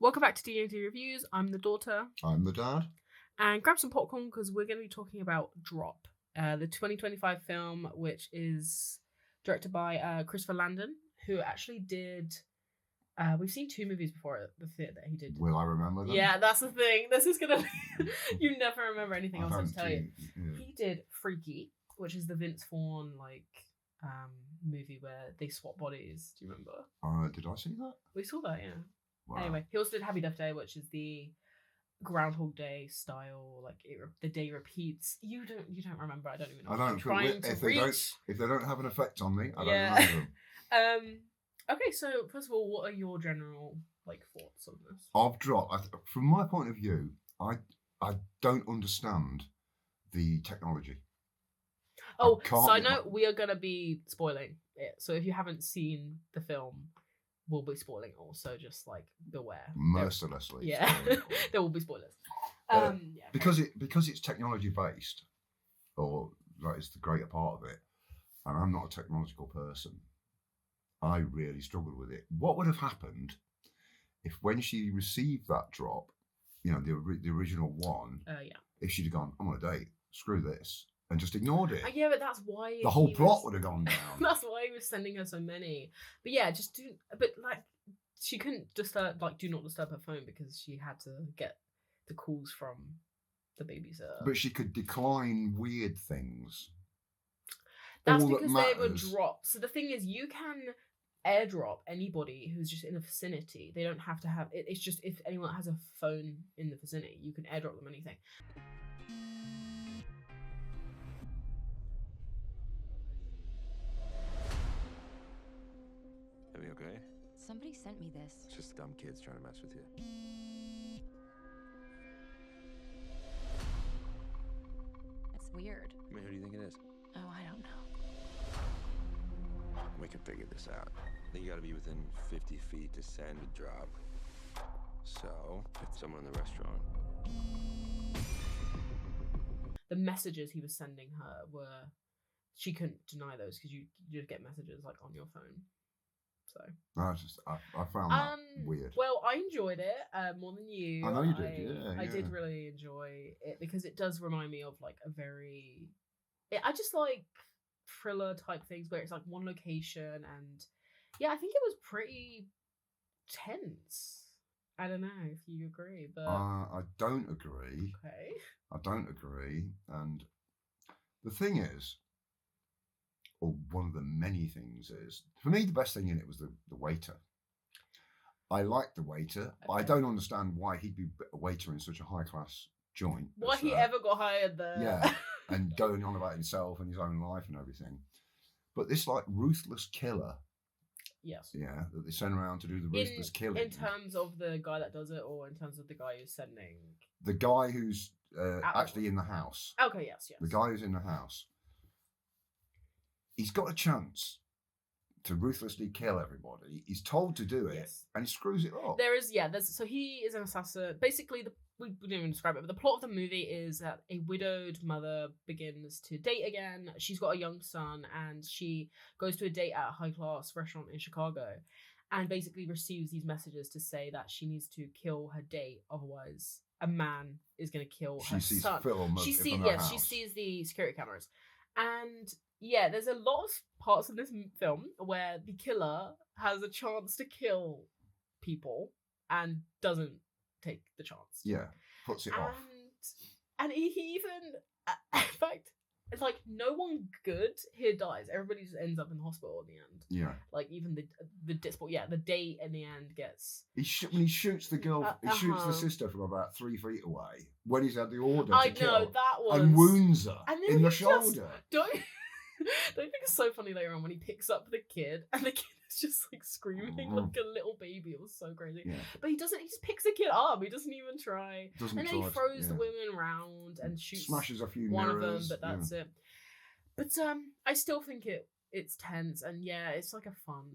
Welcome back to D&D Reviews. I'm the daughter. I'm the dad. And grab some popcorn because we're going to be talking about Drop, the 2025 film, which is directed by Christopher Landon, who actually did... we've seen two movies before at the theatre that he did. Will I remember them? Yeah, that's the thing. This is going to... You never remember anything else I have to tell you. Yeah. He did Freaky, which is the Vince Vaughn, movie where they swap bodies. Do you remember? Did I see that? We saw that, yeah. Wow. Anyway, he also did Happy Death Day, which is the Groundhog Day style, the day repeats. You don't remember. I don't even know. I don't. If they don't have an effect on me, I don't remember them. Okay, so first of all, what are your general thoughts on this? Of Drop, from my point of view, I don't understand the technology. Oh, side note, we are gonna be spoiling it. So if you haven't seen the film, we'll be spoiling also, just beware. Mercilessly. Yeah. There will be spoilers. Because it's technology based, or that is the greater part of it, and I'm not a technological person, I really struggled with it. What would have happened if when she received that drop, the original one, if she'd have gone, I'm on a date, screw this, and just ignored it? Yeah, but that's why the whole plot would have gone down. That's why he was sending her so many. But yeah, she couldn't do not disturb her phone because she had to get the calls from the babysitter. But she could decline weird things. That's because they were dropped. So the thing is, you can airdrop anybody who's just in the vicinity. They don't have to have it. It's just if anyone has a phone in the vicinity, you can airdrop them anything. Are we okay? Somebody sent me this. It's just dumb kids trying to mess with you. It's weird. I mean, who do you think it is? Oh, I don't know. We can figure this out. I think you gotta be within 50 feet to send a drop. So, it's someone in the restaurant. The messages he was sending her were... She couldn't deny those because you just get messages on your phone. So I found that weird. Well, I enjoyed it more than you. I know you did. Yeah, I did really enjoy it because it does remind me of a very. I just like thriller type things where it's one location, and I think it was pretty tense. I don't know if you agree, but I don't agree. Okay. I don't agree, and the thing is, or one of the many things is, for me, the best thing in it was the waiter. I liked the waiter, but I don't understand why he'd be a waiter in such a high-class joint. Why he ever got hired there. Yeah, and going on about himself and his own life and everything. But this, ruthless killer. Yes. Yeah, that they send around to do the ruthless killing. In terms of the guy that does it, or in terms of the guy who's sending... The guy who's actually in the house. Okay, yes. The guy who's in the house. He's got a chance to ruthlessly kill everybody. He's told to do it, and he screws it up. So he is an assassin. Basically, we didn't even describe it, but the plot of the movie is that a widowed mother begins to date again. She's got a young son, and she goes to a date at a high-class restaurant in Chicago, and basically receives these messages to say that she needs to kill her date, otherwise a man is going to kill her son. She sees film of she sees the security cameras, and... Yeah, there's a lot of parts of this film where the killer has a chance to kill people and doesn't take the chance. Yeah, puts it off. And he even, in fact, it's no one good here dies. Everybody just ends up in the hospital in the end. Yeah. Even the date in the end gets... When he shoots the girl, he shoots the sister from about 3 feet away when he's had the order I to kill. know, that was... And wounds her in the shoulder. Don't you think it's so funny later on when he picks up the kid and the kid is just screaming like a little baby? It was so crazy. Yeah. But he just picks the kid up. He doesn't even try. And then he throws the women around and shoots smashes a few one mirrors, of them, but that's it. But I still think it's tense, and it's a fun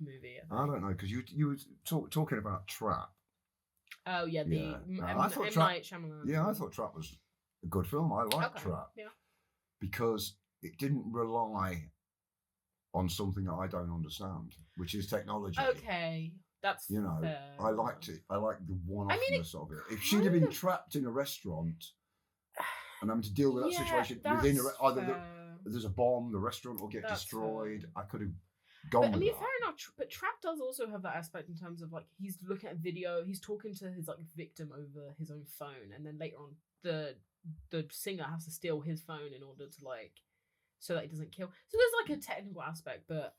movie. I don't know, because you were talking about Trap. Oh yeah, the M. Night Shyamalan. Yeah, I thought Trap was a good film. I liked Trap. Yeah. Because it didn't rely on something that I don't understand, which is technology. Okay. That's You know, fair. I liked it. I liked the one-offness of it. If she'd kind have been of- trapped in a restaurant and having to deal with that situation that's within either fair. there's a bomb, the restaurant will get That's destroyed. fair. I could have gone But I with mean, that. fair enough. But Trap does also have that aspect in terms of like he's looking at video, he's talking to his like victim over his own phone, and then later on the singer has to steal his phone in order to like so that he doesn't kill. So there's like a technical aspect, but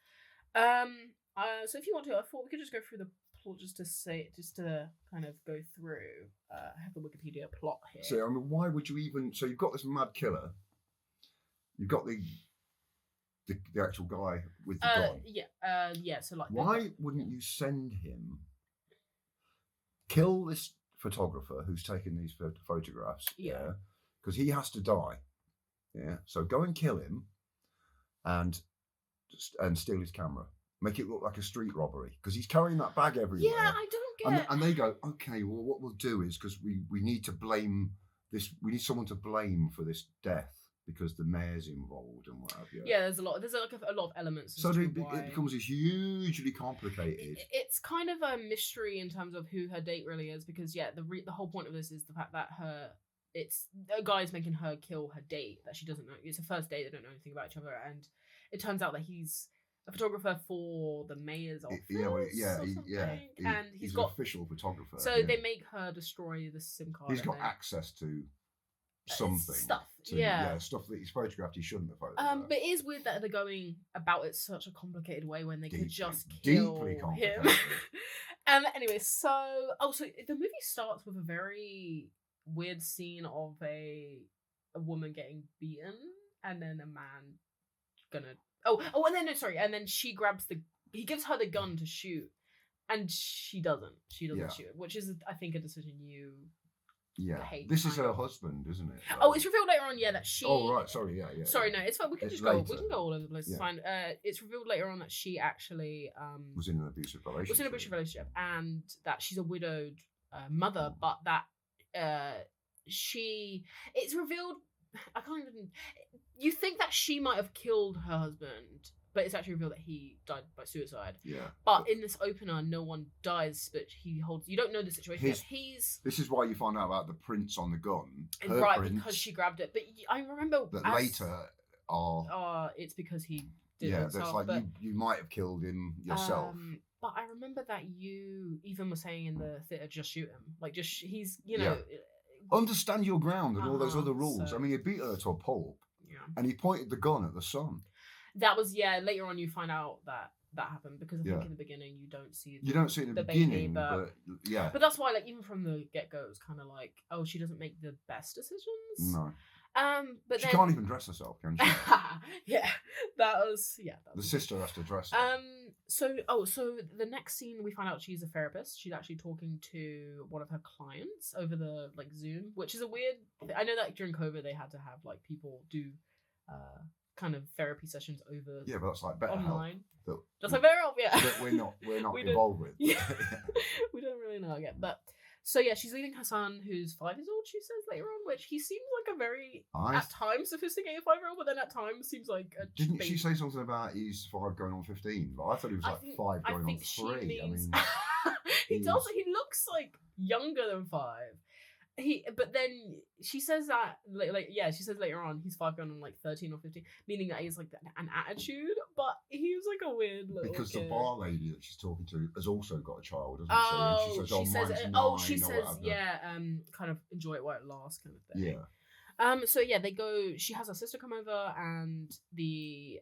so if you want to, I thought we could just go through the plot just to kind of go through. I have the Wikipedia plot here. So I mean, why would you even? So you've got this mad killer. You've got the actual guy with the gun. Yeah. So like, Why wouldn't you send him? Kill this photographer who's taking these photographs. Yeah. Because he has to die. Yeah. So go and kill him, and steal his camera. Make it look like a street robbery because he's carrying that bag everywhere. Yeah, I don't get. And they go, okay, well, what we'll do is because we need to blame this. We need someone to blame for this death because the mayor's involved and what have you. Yeah, there's a lot. There's like a lot of elements. So as to it why. becomes this hugely complicated. It's kind of a mystery in terms of who her date really is because the whole point of this is the fact that it's a guy's making her kill her date that she doesn't know. It's a first date. They don't know anything about each other, and it turns out that he's a photographer for the mayor's office. And he's got an official photographer. So they make her destroy the SIM card. He's got access to something stuff. Stuff that he's photographed. He shouldn't have photographed. But it is weird that they're going about it such a complicated way when they could just deeply kill complicated. him. Anyway, so the movie starts with a very weird scene of a woman getting beaten, and then a man gonna. And then she grabs he gives her the gun to shoot, and she doesn't shoot, which is, I think, a decision you hate. This is her husband, isn't it? It's revealed later on, that she... Oh, right, sorry, yeah. Sorry, no, it's fine, we can just later. go, we can go all over the place, it's Yeah. fine. It's revealed later on that she actually... was in an abusive relationship. And that she's a widowed mother, but that it's revealed... I can't even... You think that she might have killed her husband, but it's actually revealed that he died by suicide. Yeah. But in this opener, no one dies, but he holds... You don't know the situation yet. This is why you find out about the prints on the gun. Right, prints, because she grabbed it. But I remember... That later are... it's because he did it himself. That's like you might have killed him yourself. But I remember that you even were saying in the theatre, just shoot him. Like, he's, Understand your ground and all those other rules. so- I mean, he beat her to a pulp, Yeah. and he pointed the gun at the sun. That was, later on you find out that happened, because I think Yeah. in the beginning you don't see You don't see it in the baby, beginning, but yeah. But that's why, like, even from the get-go, it was kind of like, oh, she doesn't make the best decisions. No. But She then... can't even dress herself, can she? that was The sister has to dress her. So the next scene we find out she's a therapist. She's actually talking to one of her clients over the Zoom, which is a weird. I know that during COVID they had to have like people do kind of therapy sessions over. Yeah, but that's like better online. help. That's like BetterHelp, yeah. That we're not We involved with. Yeah. We don't really know yet, but. So yeah, she's leaving her son, who's 5 years old. She says later on, which he seems like a very at times sophisticated 5-year-old, but then at times seems like a. Didn't she say something about he's 5 going on 15? But I thought he was 5 going on 3. Means... I mean, he does. He looks like younger than 5. But then she says that she says later on he's 5 going on like 13 or 15, meaning that he's like an attitude. But he was like a weird little because kid. The bar lady that she's talking to has also got a child, doesn't she? And she says, she says, kind of enjoy it while it lasts, kind of thing. Yeah. So yeah, they go. She has her sister come over, and the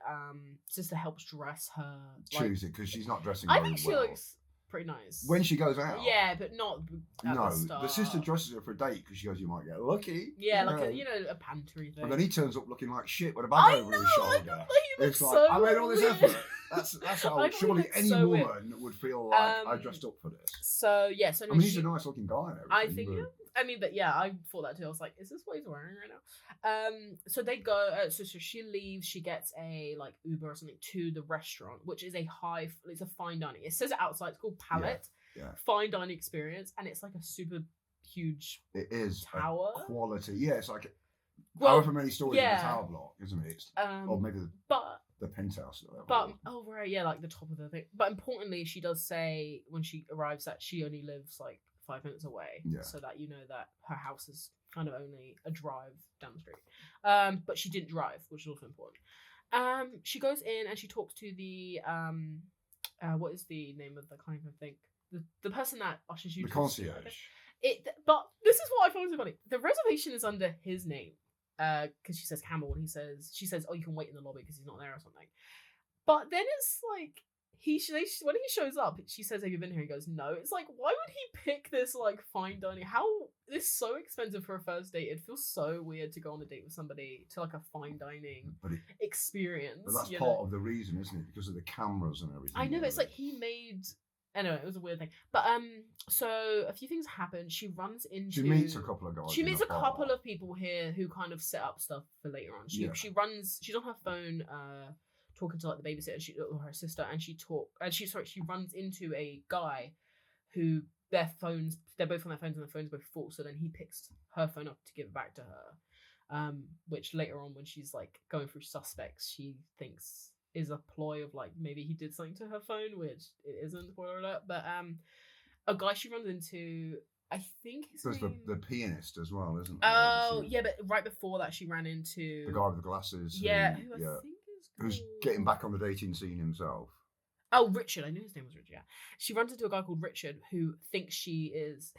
sister helps dress her. Choose it because she's not dressing. I think she looks pretty nice when she goes out. Yeah, but not. At the sister dresses her for a date because she goes, "You might get lucky." Yeah, like a pantery thing. And then he turns up looking like shit with a bag over his shoulder. It's like, I made all this effort. That's how surely any woman would feel like I dressed up for this. So yeah, I mean, he's a nice looking guy and everything. I think. I mean, but yeah, I thought that too. I was like, is this what he's wearing right now? So they go. So she leaves. She gets a Uber or something to the restaurant, which is it's a fine dining. It says it outside. It's called Palette. Yeah. Fine dining experience, and it's like a super huge. It is tower quality. Yeah, it's like however many stories in the tower block, isn't it? Or maybe. But the penthouse level. But right, yeah, like the top of the thing. But importantly, she does say when she arrives that she only lives like 5 minutes away, so that you know that her house is kind of only a drive down the street. But she didn't drive, which is also important. She goes in and she talks to the what is the name of the kind of thing? The person that ushers you. The concierge. But this is what I found so funny. The reservation is under his name. Because she says Campbell, and she says, "Oh, you can wait in the lobby because he's not there or something." But then it's like when he shows up, she says, "Have you been here?" He goes, "No." It's like, why would he pick this like fine dining? How this is so expensive for a first date? It feels so weird to go on a date with somebody to like a fine dining experience. But that's part of the reason, isn't it? Because of the cameras and everything. I know, it's like he made. Anyway, it was a weird thing. But so a few things happen. She runs into. She meets a couple of guys. She meets a couple of people here who kind of set up stuff for later on. She runs. She's on her phone, talking to like the babysitter, or her sister, and she runs into a guy, who they're both on their phones and their phones are both full. So then he picks her phone up to give it back to her, which later on when she's like going through suspects, she thinks is a ploy of like maybe he did something to her phone, which it isn't, spoiler alert. But a guy she runs into, I think there's the pianist as well, isn't there? Oh yeah, but right before that she ran into the guy with the glasses. Who I think is who's getting back on the dating scene himself. Oh, Richard. I knew his name was Richard. Yeah, she runs into a guy called Richard who thinks she is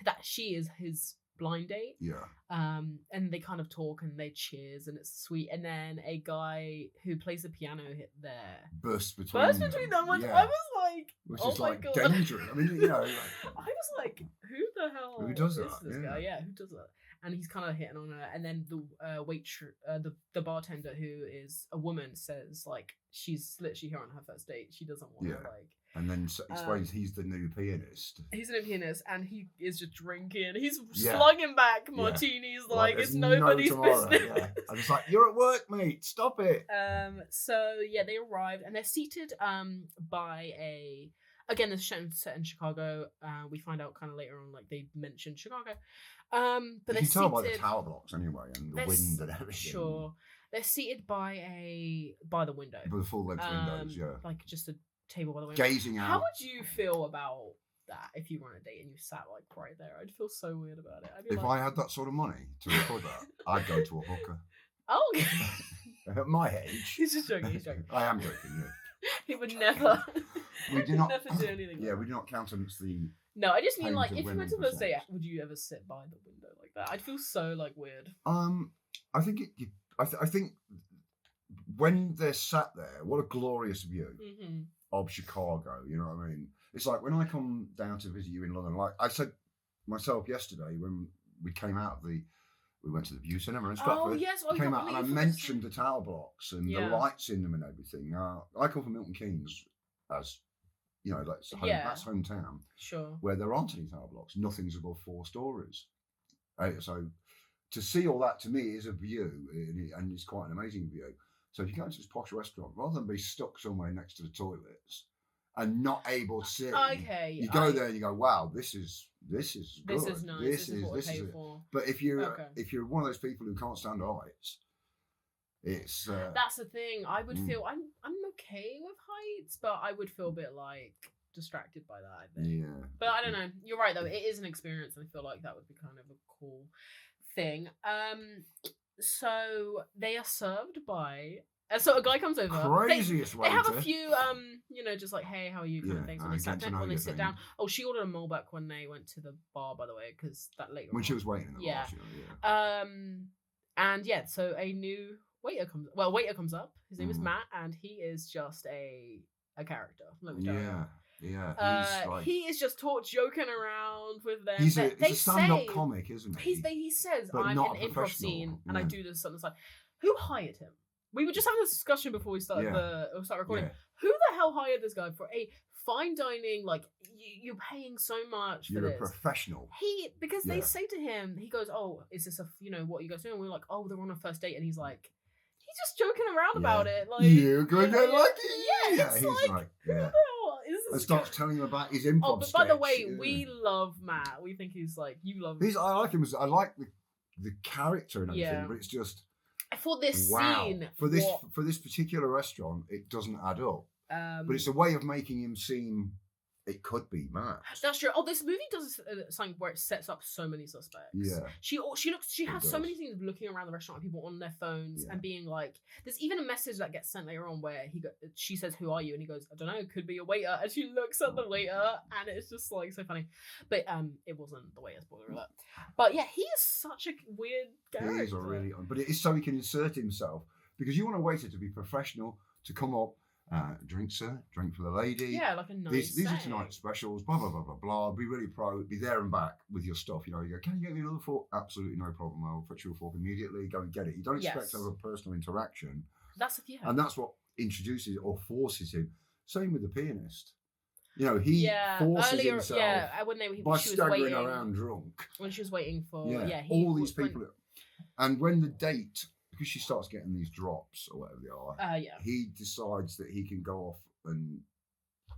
his blind date. Yeah. And they kind of talk and they cheers and it's sweet. And then a guy who plays the piano hit there bursts between them. Which I was like, which oh is my like God. dangerous. I mean, you know, I was like, who the hell? Who does is that? This guy? Yeah, who does that? And he's kind of hitting on her. And then the bartender, who is a woman, says like she's literally here on her first date. She doesn't want to like. And then explains he's the new pianist. He's the new pianist, and he is just drinking. He's slugging back martinis like it's nobody's business. Yeah. And it's like, you're at work, mate. Stop it. So yeah, they arrived, and they're seated by a. Again, this is set in Chicago. We find out kind of later on, like they mentioned Chicago. But you can tell by the tower blocks anyway, and the wind and everything. Sure, they're seated by the window. With full length windows, yeah. Like just a table by the window. Gazing out. How would you feel about that if you were on a date and you sat like right there? I'd feel so weird about it. If I had that sort of money to record that, I'd go to a hooker. Oh, okay. At my age. He's just joking. He's joking. I am joking. Yeah. He would never. We do not never do anything. Yeah, we do not countenance the. No, I just mean like if you went to first date, would you ever sit by the window like that? I'd feel so like weird. I think I think when they're sat there, what a glorious view of Chicago. You know what I mean? It's like when I come down to visit you in London. Like I said myself yesterday when we came out of we went to the View Cinema in Stratford. Oh yes, came out and I mentioned the tower blocks and the lights in them and everything. I come from Milton Keynes, as you know, that's hometown. Sure. Where there aren't any tower blocks, nothing's above 4 stories. So to see all that to me is a view, and it's quite an amazing view. So if you go into this posh restaurant, rather than be stuck somewhere next to the toilets and not able to see, you go there and you go, "Wow, this is good. This is nice. This is what I paid for." But if you're one of those people who can't stand heights, it's that's the thing. I would feel I'm okay with heights, but I would feel a bit like distracted by that, I think. Yeah. But I don't know. You're right though. It is an experience, and I feel like that would be kind of a cool thing. So they are served by. So a guy comes over. Craziest they have a few, just like, hey, how are you, kind of things. When they sit down. Oh, she ordered a Malbec when they went to the bar, by the way, because that later. When she was waiting in the bar. And yeah, so a new waiter comes up. His name is Matt, and he is just a character. Yeah. He is just joking around with them. He's a stand-up comic, isn't he? He says, I'm in an improv scene, and I do this something like, who hired him? We were just having this discussion before we start recording. Yeah. Who the hell hired this guy for a fine dining? Like you're paying so much for this. You're a professional. Because they say to him, he goes, "Oh, is this what are you guys doing?" And we're like, "Oh, they're on a first date," and he's like, he's just joking around about it. Like you're gonna like it. Yeah, he's like, who the hell is this? And starts telling him about his improv. But by the way, we love Matt. We think he's like I like him. I like the character and everything, but it's just. For this wow. scene, For this particular restaurant, it doesn't add up. But it's a way of making him seem it could be matched. That's true. Oh, this movie does something where it sets up so many suspects. Yeah. She has so does. many things looking around the restaurant, people on their phones and being like, there's even a message that gets sent later on where she says, "Who are you?" And he goes, "I don't know, could be a waiter." And she looks at the waiter and it's just like so funny. But it wasn't the waiter, spoiler alert. But yeah, he is such a weird character. He is but it is so he can insert himself, because you want a waiter to be professional, to come up, drink, sir, drink for the lady. Yeah, like a nice These are tonight's specials, blah, blah, blah, blah, blah. Be really pro, be there and back with your stuff. You know, you go, "Can you get me another fork?" "Absolutely no problem. I'll fetch you a fork immediately." Go and get it. You don't expect to have a personal interaction. And that's what introduces or forces him. Same with the pianist. You know, he forces himself by staggering around drunk. When she was waiting for, all these people. And when the date, because she starts getting these drops or whatever they are, he decides that he can go off and,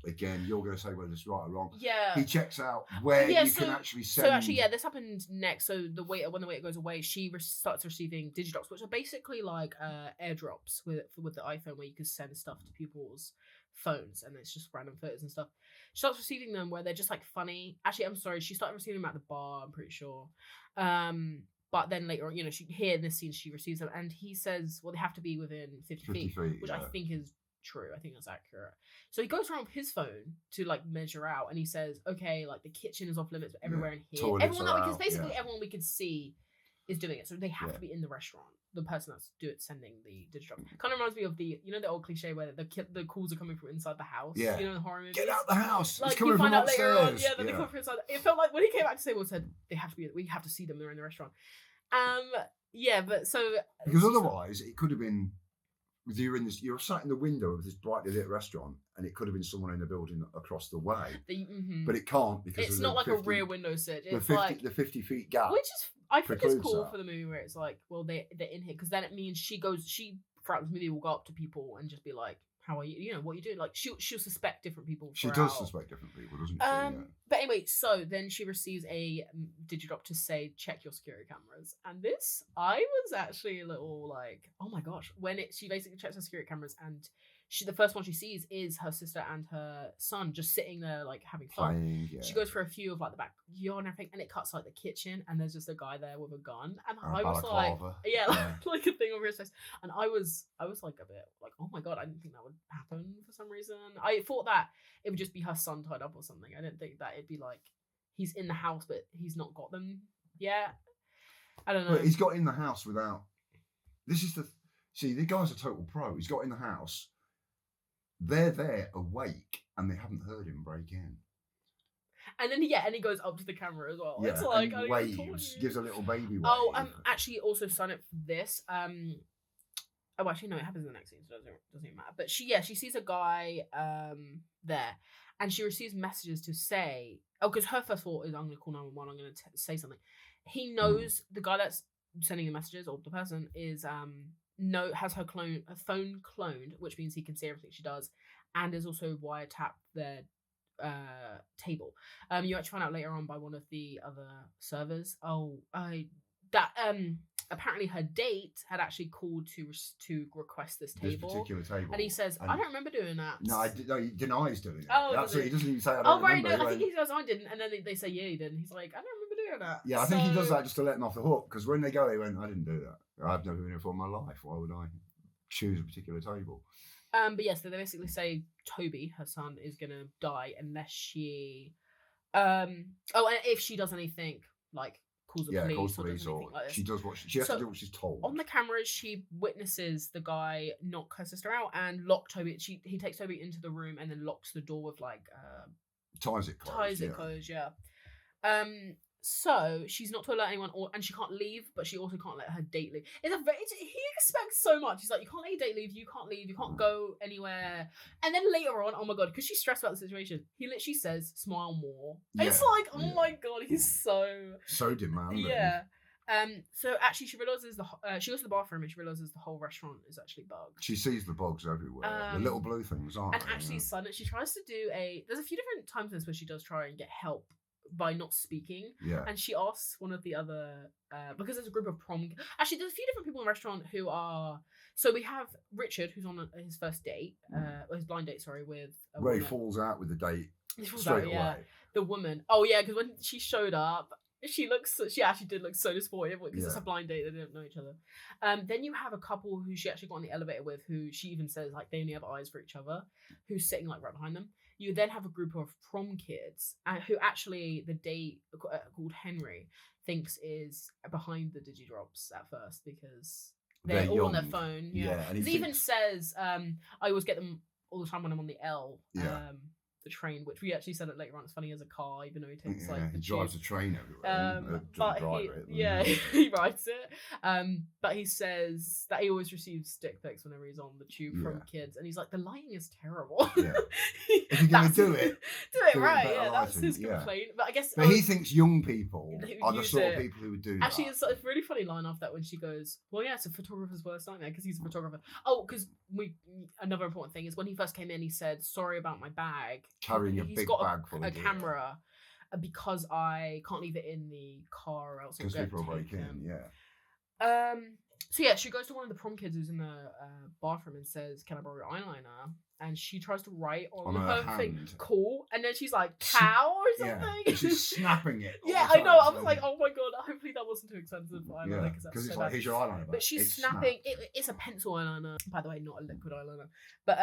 again, you're going to say whether it's right or wrong. Yeah. He checks out where you can actually send. So actually, this happened next. So when the waiter goes away, she starts receiving digidrops, which are basically like airdrops with the iPhone, where you can send stuff to people's phones, and it's just random photos and stuff. She starts receiving them where they're just like funny. Actually, I'm sorry, she started receiving them at the bar, I'm pretty sure. But then later on, here in this scene, she receives them, and he says, well, they have to be within 50 feet, which I think is true. I think that's accurate. So he goes around with his phone to like measure out, and he says, okay, like the kitchen is off limits, but everywhere in here, everyone we can see is doing it. So they have to be in the restaurant. The person that's sending the digidrop kind of reminds me of the old cliche where the calls are coming from inside the house. Yeah. In horror movies. Get out the house. Like it's coming from upstairs. Later on, that they come from inside. It felt like when he came back to say, said we have to see them. They're in the restaurant. But so because otherwise it could have been. You're sat in the window of this brightly lit restaurant, and it could have been someone in the building across the way. But it can't, because it's not like a rear window search. It's the 50 feet gap, which is I think it's cool for the movie where it's like, well, they're in here, because then it means she throughout this movie will go up to people and just be like, "How are you? You know, what are you doing?" Like she'll suspect different people. She does suspect different people, doesn't she? But anyway, so then she receives a digidrop to say, "Check your security cameras." And this, I was actually a little like, oh my gosh, when she basically checks her security cameras, and the first one she sees is her sister and her son just sitting there like having fun. Playing, She goes for a few of like the backyard and everything, and it cuts like the kitchen, and there's just a guy there with a gun, and I was like, like a thing over his face, and I was like a bit like, oh my god, I didn't think that would happen for some reason. I thought that it would just be her son tied up or something. I didn't think that it'd be like he's in the house but he's not got them yet. I don't know. But he's got in the house without. The guy's a total pro. He's got in the house. They're there awake, and they haven't heard him break in. And then he goes up to the camera as well. Yeah, it's like and waves, gives a little baby wave. Oh, actually also sign up for this. Oh, actually no, it happens in the next scene, so it doesn't even matter. But she sees a guy there, and she receives messages to say, because her first thought is, I'm gonna call 911. I'm gonna say something. He knows the guy that's sending the messages, or the person is has her phone cloned, which means he can see everything she does, and is also wiretapped their table. You actually find out later on by one of the other servers apparently her date had actually called to request this particular table, and he says, I don't remember doing that. No, he denies doing it. Oh, that's what he doesn't even say. I don't remember. No, I think he says I didn't, and then they say he did, and he's like, I don't remember doing that. Yeah, I think he does that just to let them off the hook, because when they go, he went, I didn't do that. I've never been here for my life. Why would I choose a particular table? But yes, they basically say Toby, her son, is gonna die unless she and if she does anything like calls the police or like she does what she has to do what she's told. On the cameras, she witnesses the guy knock her sister out and lock Toby. He takes Toby into the room and then locks the door with like ties it closed. So she's not to alert anyone, and she can't leave, but she also can't let her date leave. He expects so much. He's like, you can't let your date leave, you can't leave, you can't go anywhere. And then later on, oh my god, because she's stressed about the situation, he literally says, smile more. Yeah, it's like, oh my god, he's so demanding. Yeah. So actually, she realizes she goes to the bathroom and she realizes the whole restaurant is actually bugged. She sees the bugs everywhere, the little blue things, aren't they? And actually, she tries to do there's a few different times in this where she does try and get help by not speaking. Yeah. And she asks one of the other, because there's a group of actually there's a few different people in the restaurant who are, so we have Richard, who's on his first date, his blind date, sorry, with a Where he woman. falls out with the date He falls straight out, away. yeah. The woman. Oh yeah, because when she showed up, she actually did look so disappointed because it's a blind date, they didn't know each other. Then you have a couple who she actually got on the elevator with, who she even says like they only have eyes for each other, who's sitting like right behind them. You then have a group of prom kids who actually the date called Henry thinks is behind the digidrops at first because they're all on their phone. Yeah, and he even says, I always get them all the time when I'm on the L. The train, which we actually said it later on, it's funny as a car, even though he takes like he drives the train everywhere. He writes it. But he says that he always receives dick pics whenever he's on the tube from kids, and he's like, the lighting is terrible. Yeah. If you're gonna do it right. Yeah, that's his complaint. But I guess he thinks young people are the sort of people who would do that. Actually, it's a really funny line after that when she goes, well, yeah, it's a photographer's worst nightmare because he's a photographer. Oh, because another important thing is when he first came in, he said, sorry about my bag. Carrying a big bag full of a camera because I can't leave it in the car or else it'll get people break in. So yeah, she goes to one of the prom kids who's in the bathroom and says, can I borrow your eyeliner? And she tries to write on her thing, cool, and then she's like, cow or something. Yeah, she's snapping it. Yeah, I know. I was like, oh my god, hopefully that wasn't too expensive for eyeliner because it's like, here's your eyeliner. But she's snapping. It's a pencil eyeliner, by the way, not a liquid eyeliner. But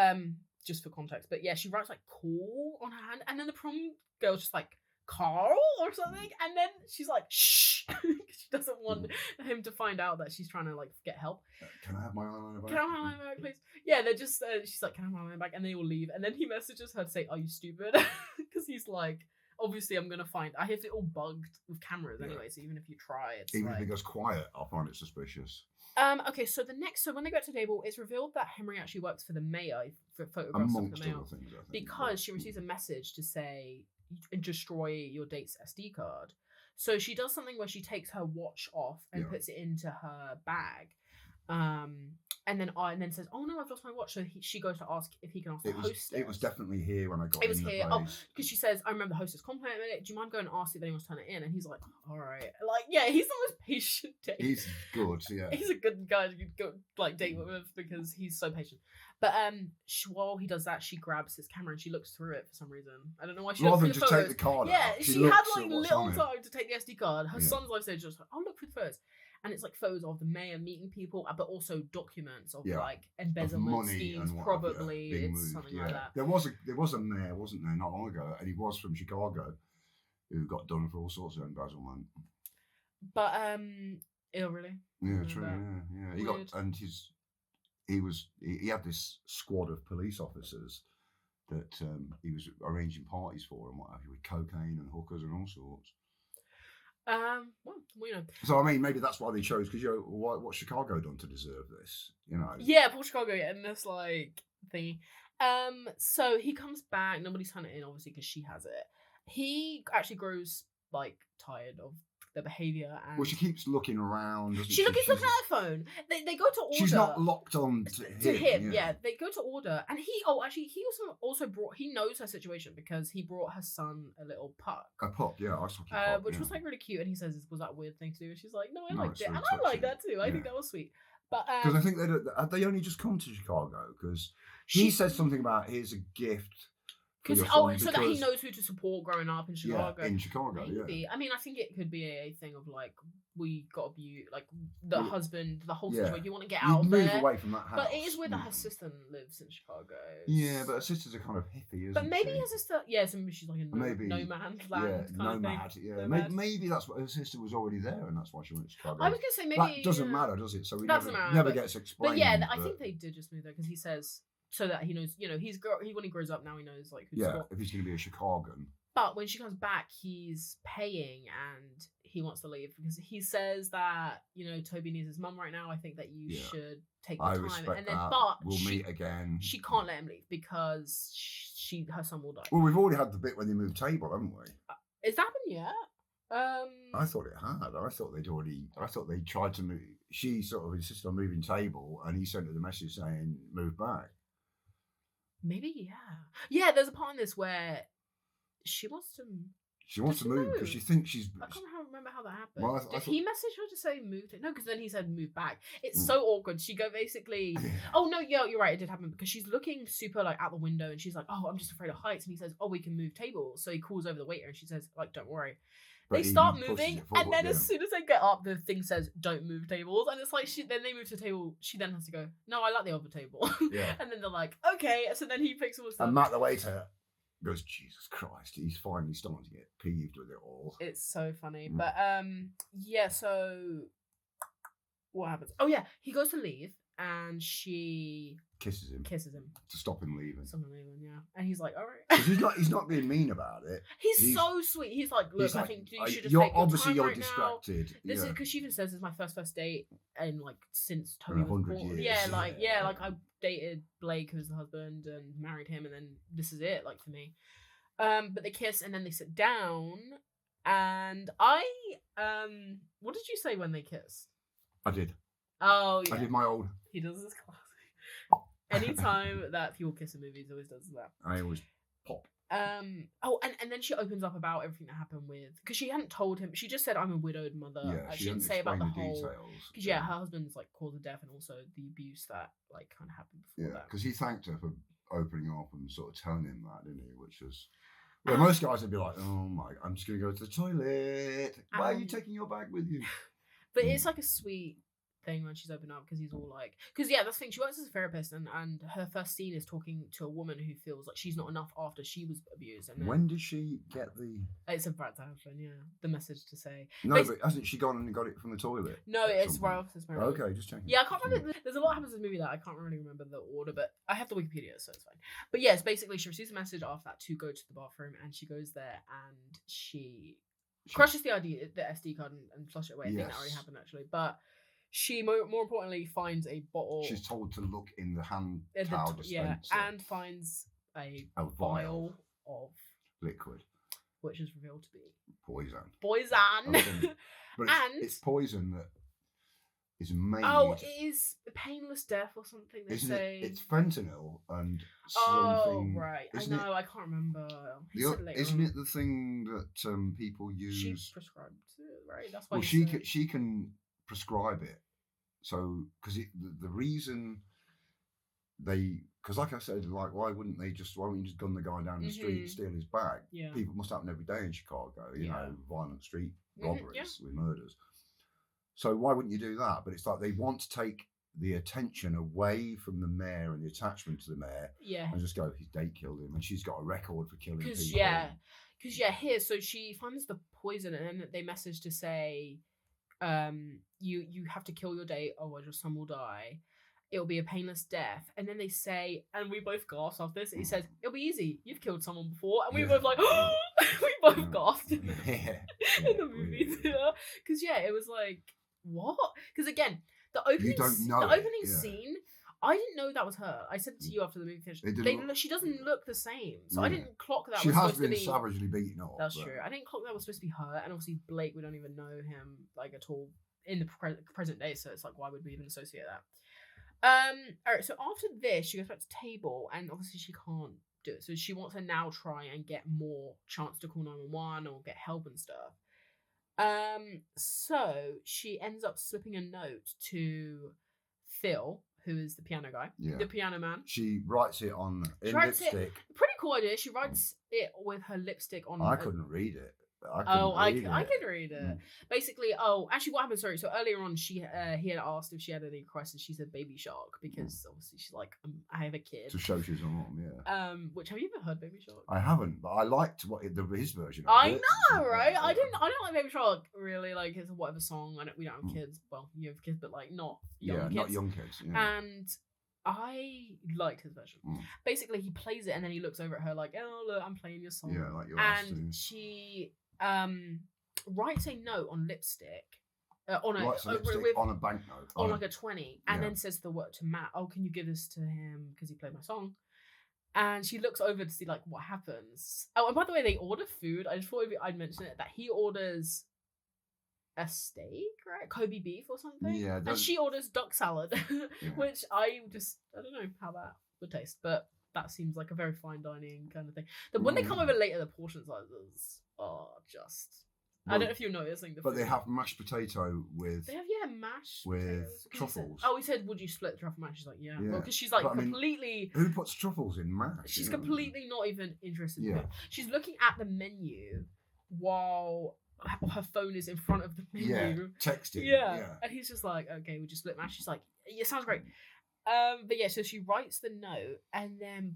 just for context. But yeah, she writes like cool on her hand, and then the prom girl's just like, Carl or something, and then she's like, shh. She doesn't want him to find out that she's trying to like get help. Can I have my eyeliner back? Can I have my eyeliner back, please? Yeah, they're just she's like, can I have my eyeliner back? And they all leave, and then he messages her to say, are you stupid? Because he's like, obviously I'm gonna find, I have it all bugged with cameras anyway, so even if you try, it's even like, if it goes quiet, I'll find it suspicious. Okay, so when they go to the table, it's revealed that Henry actually works for the mayor, for photographs of the mayor, things, I think, because she receives a message to say, destroy your date's SD card. So she does something where she takes her watch off and puts it into her bag, and then says, "Oh no, I've lost my watch." So she goes to ask if he can ask the hostess. It was definitely here when I got. It was here. Oh, because she says, "I remember the hostess complimented it. Do you mind going and ask if anyone's turn it in?" And he's like, "All right." Like, yeah, he's the most patient date. He's good. Yeah, he's a good guy to go like date with because he's so patient. But while he does that, she grabs his camera and she looks through it for some reason. I don't know why she rather looked than through the just photos. take the card. Yeah, out, she had like little time to take the SD card. Her son's life stage just like, I'll look through the photos. And it's like photos of the mayor meeting people, but also documents of like embezzlement schemes. Probably it's something like that. There was a mayor, wasn't there, not long ago, and he was from Chicago, who got done for all sorts of embezzlement. But really? Yeah, true. Yeah. He got and he had this squad of police officers that he was arranging parties for and what have you, with cocaine and hookers and all sorts. Well, you know. So I mean, maybe that's why they chose, because what's Chicago done to deserve this? You know. Yeah, poor Chicago getting this like thingy. So he comes back. Nobody's turned it in, obviously, because she has it. He actually grows like tired of their behaviour. And well, she keeps looking around. She's looking at her phone. They go to order. She's not locked on to him. Yeah, they go to order, and he also brought. He knows her situation because he brought her son a little puck. A puck, yeah, I saw puck, which was like really cute. And he says, "Was that a weird thing to do?" And she's like, "No, I liked it, and I like that too. I think that was sweet." But because I think they only just come to Chicago because he said something about here's a gift. So that he knows who to support growing up in Chicago. Yeah, in Chicago, maybe. I mean, I think it could be a thing of like, we got to be like the husband, the whole situation. You want to get out of there. Move away from that house. But it is weird that her sister lives in Chicago. Yeah, but her sister's a kind of hippie, isn't she? But maybe her sister, so maybe she's like a nomad land nomad. Nomad. Maybe that's what her sister was already there, and that's why she went to Chicago. I was gonna say maybe that doesn't matter, does it? So we never gets explained. But yeah, I think they did just move there because he says. So that he knows, when he grows up now, he knows like who's if he's going to be a Chicagoan. But when she comes back, he's paying and he wants to leave because he says that Toby needs his mum right now. I think that you should take the time. Respect and then, that. But we'll meet again. She can't let him leave because her son will die. Well, we've already had the bit when they moved table, haven't we? Has that happened yet? I thought it had. I thought they tried to move. She sort of insisted on moving table, and he sent her the message saying move back. Maybe, yeah. There's a part in this where she wants to. She wants Does to he move because move? she thinks she's. I can't remember how that happened. Well, I Did thought- he message her to say move to? No, because then he said move back. It's Mm. so awkward. She go basically. Oh no, yeah, you're right. It did happen because she's looking super like out the window and she's like, "Oh, I'm just afraid of heights." And he says, "Oh, we can move tables." So he calls over the waiter and she says, "Like, don't worry." But They he start pushes moving, it forward, and then yeah. as soon as they get up, the thing says, "Don't move tables," and it's like then they move to the table. She then has to go, "No, I like the other table." Yeah. And then they're like, "Okay." So then he picks all the stuff. And Matt the waiter goes, Jesus Christ, he's finally starting to get peeved with it all. It's so funny. Mm. But yeah, so what happens? Oh yeah, he goes to leave and she Kisses him kisses him. to stop him leaving. Someone leaving, yeah. And he's like, all right. 'Cause he's not being mean about it. He's so sweet. He's like, look, He's I like, think you should just you're take your obviously time you're right now. distracted. This is yeah. because she even says it's my first date and like since In Toby was 100 born. years. Yeah, Yeah. like I dated Blake, who's the husband, and married him, and then this is it, like for me. But they kiss and then they sit down, and what did you say when they kissed? I did. Oh yeah, I did my old. he does this classic. Anytime that people kiss in movies, always does that. I always pop. Oh, and then she opens up about everything that happened with, because she hadn't told him. She just said, "I'm a widowed mother." Yeah, She didn't say about the whole. details. Because yeah, her husband's like cause of death, and also the abuse that like kind of happened before Yeah, that. because he thanked her for opening up and sort of telling him that, didn't he? Which was. Well, most guys would be like, "Oh my, I'm just going to go to the toilet. Why are you taking your bag with you?" But it's like a sweet thing when she's opened up, because he's all like, because yeah, that's the thing. She works as a therapist, and her first scene is talking to a woman who feels like she's not enough after she was abused. And then When did she get the? it's about to happen, yeah. The message to say No, but hasn't she gone and got it from the toilet? no, it's Something. right off this moment. Okay, just checking. Yeah, I can't remember. There's a lot happens in the movie that I can't really remember the order, but I have the Wikipedia, so it's fine. But yes, basically, she receives a message after that to go to the bathroom, and she goes there and she crushes the SD card and flush it away. I think that already Yes. happened actually, but she more importantly finds a bottle. She's told to look in the hand in the towel yeah, dispenser. and finds a A vial of liquid which is revealed to be poison. poison. Okay. But And- it's poison that is made. Oh, it is painless death or something. They isn't say. it? It's fentanyl and Oh something. right, I isn't know. I can't remember. He The, said later isn't on. it the thing that people use? She prescribed it, right? That's why. Well, he said- she can prescribe it. So because the reason because like I said, like why wouldn't you just gun the guy down the street, Mhm. steal his bag? Yeah. People must happen every day in Chicago. You Yeah. know, violent street Mhm, robberies with murders. So why wouldn't you do that? But it's like they want to take the attention away from the mayor and the attachment to the mayor Yeah. and just go, his date killed him, and she's got a record for killing people. Because here, so she finds the poison, and then they message to say, you have to kill your date, otherwise your son will die. It'll be a painless death. And then they say, and we both gasped off this. He says, "It'll be easy. You've killed someone before," and we Yeah. both like, we both gasped in Yeah. the movie theater. Because it was like, what? Because again, the opening, don't know the it, opening yeah. scene. I didn't know that was her. I said it to you after the movie finished. It didn't She doesn't look the same, so I Yeah. didn't clock that. She was has supposed been to be. savagely beaten up. That's but- true. I didn't clock that was supposed to be her, and obviously Blake, we don't even know him like at all in the present day, so it's like, why would we even associate that? All right. So after this, she goes back to table, and obviously she can't do it, so she wants to now try and get more chance to call 911 or get help and stuff. So she ends up slipping a note to Phil, who is the piano guy, Yeah. the piano man. She writes it on in writes it- lipstick. Pretty cool idea. She writes it with her lipstick on. I a- couldn't read it. I I can read it. Mm. Basically, actually, what happened? Sorry. So earlier on, he had asked if she had any requests, and she said Baby Shark because obviously she's like, I have a kid. To show she's a mom, yeah. Which have you ever heard Baby Shark? I haven't, but I liked his version of I it. know, right? I Yeah. don't like Baby Shark really. Like it's whatever song. We don't have kids. Well, you have kids, but like not young Yeah, kids. not young kids. Yeah. And I liked his version. Mm. Basically, he plays it, and then he looks over at her like, "Oh, look, I'm playing your song." Yeah, like you're asked And to. she writes a note on lipstick on a Writes a lipstick with, on a banknote. on like a 20, and yeah. then says the word to Matt, "Oh, can you give this to him because he played my song?" And she looks over to see like what happens. Oh, and by the way, they order food. I just thought I'd mention it, that he orders a steak, right? Kobe beef or something. Yeah, and those- she orders duck salad, Yeah. which I don't know how that would taste, but that seems like a very fine dining kind of thing. When they come over later, the portion sizes are just. I Well, don't know if you're noticing the But they food. have mashed potato with. They have mashed with potatoes. 'Cause he said- truffles. he said, "Would you split the truffle mash?" She's like, "Yeah." Yeah. Well, because she's like But I mean, completely. Who puts truffles in mash? She's you know? completely not even interested. Yeah. In food. She's looking at the menu while her phone is in front of the menu. Yeah, texting. Yeah. And he's just like, "Okay, would you split mash?" She's like, "Yeah, sounds great." But yeah, so she writes the note, and then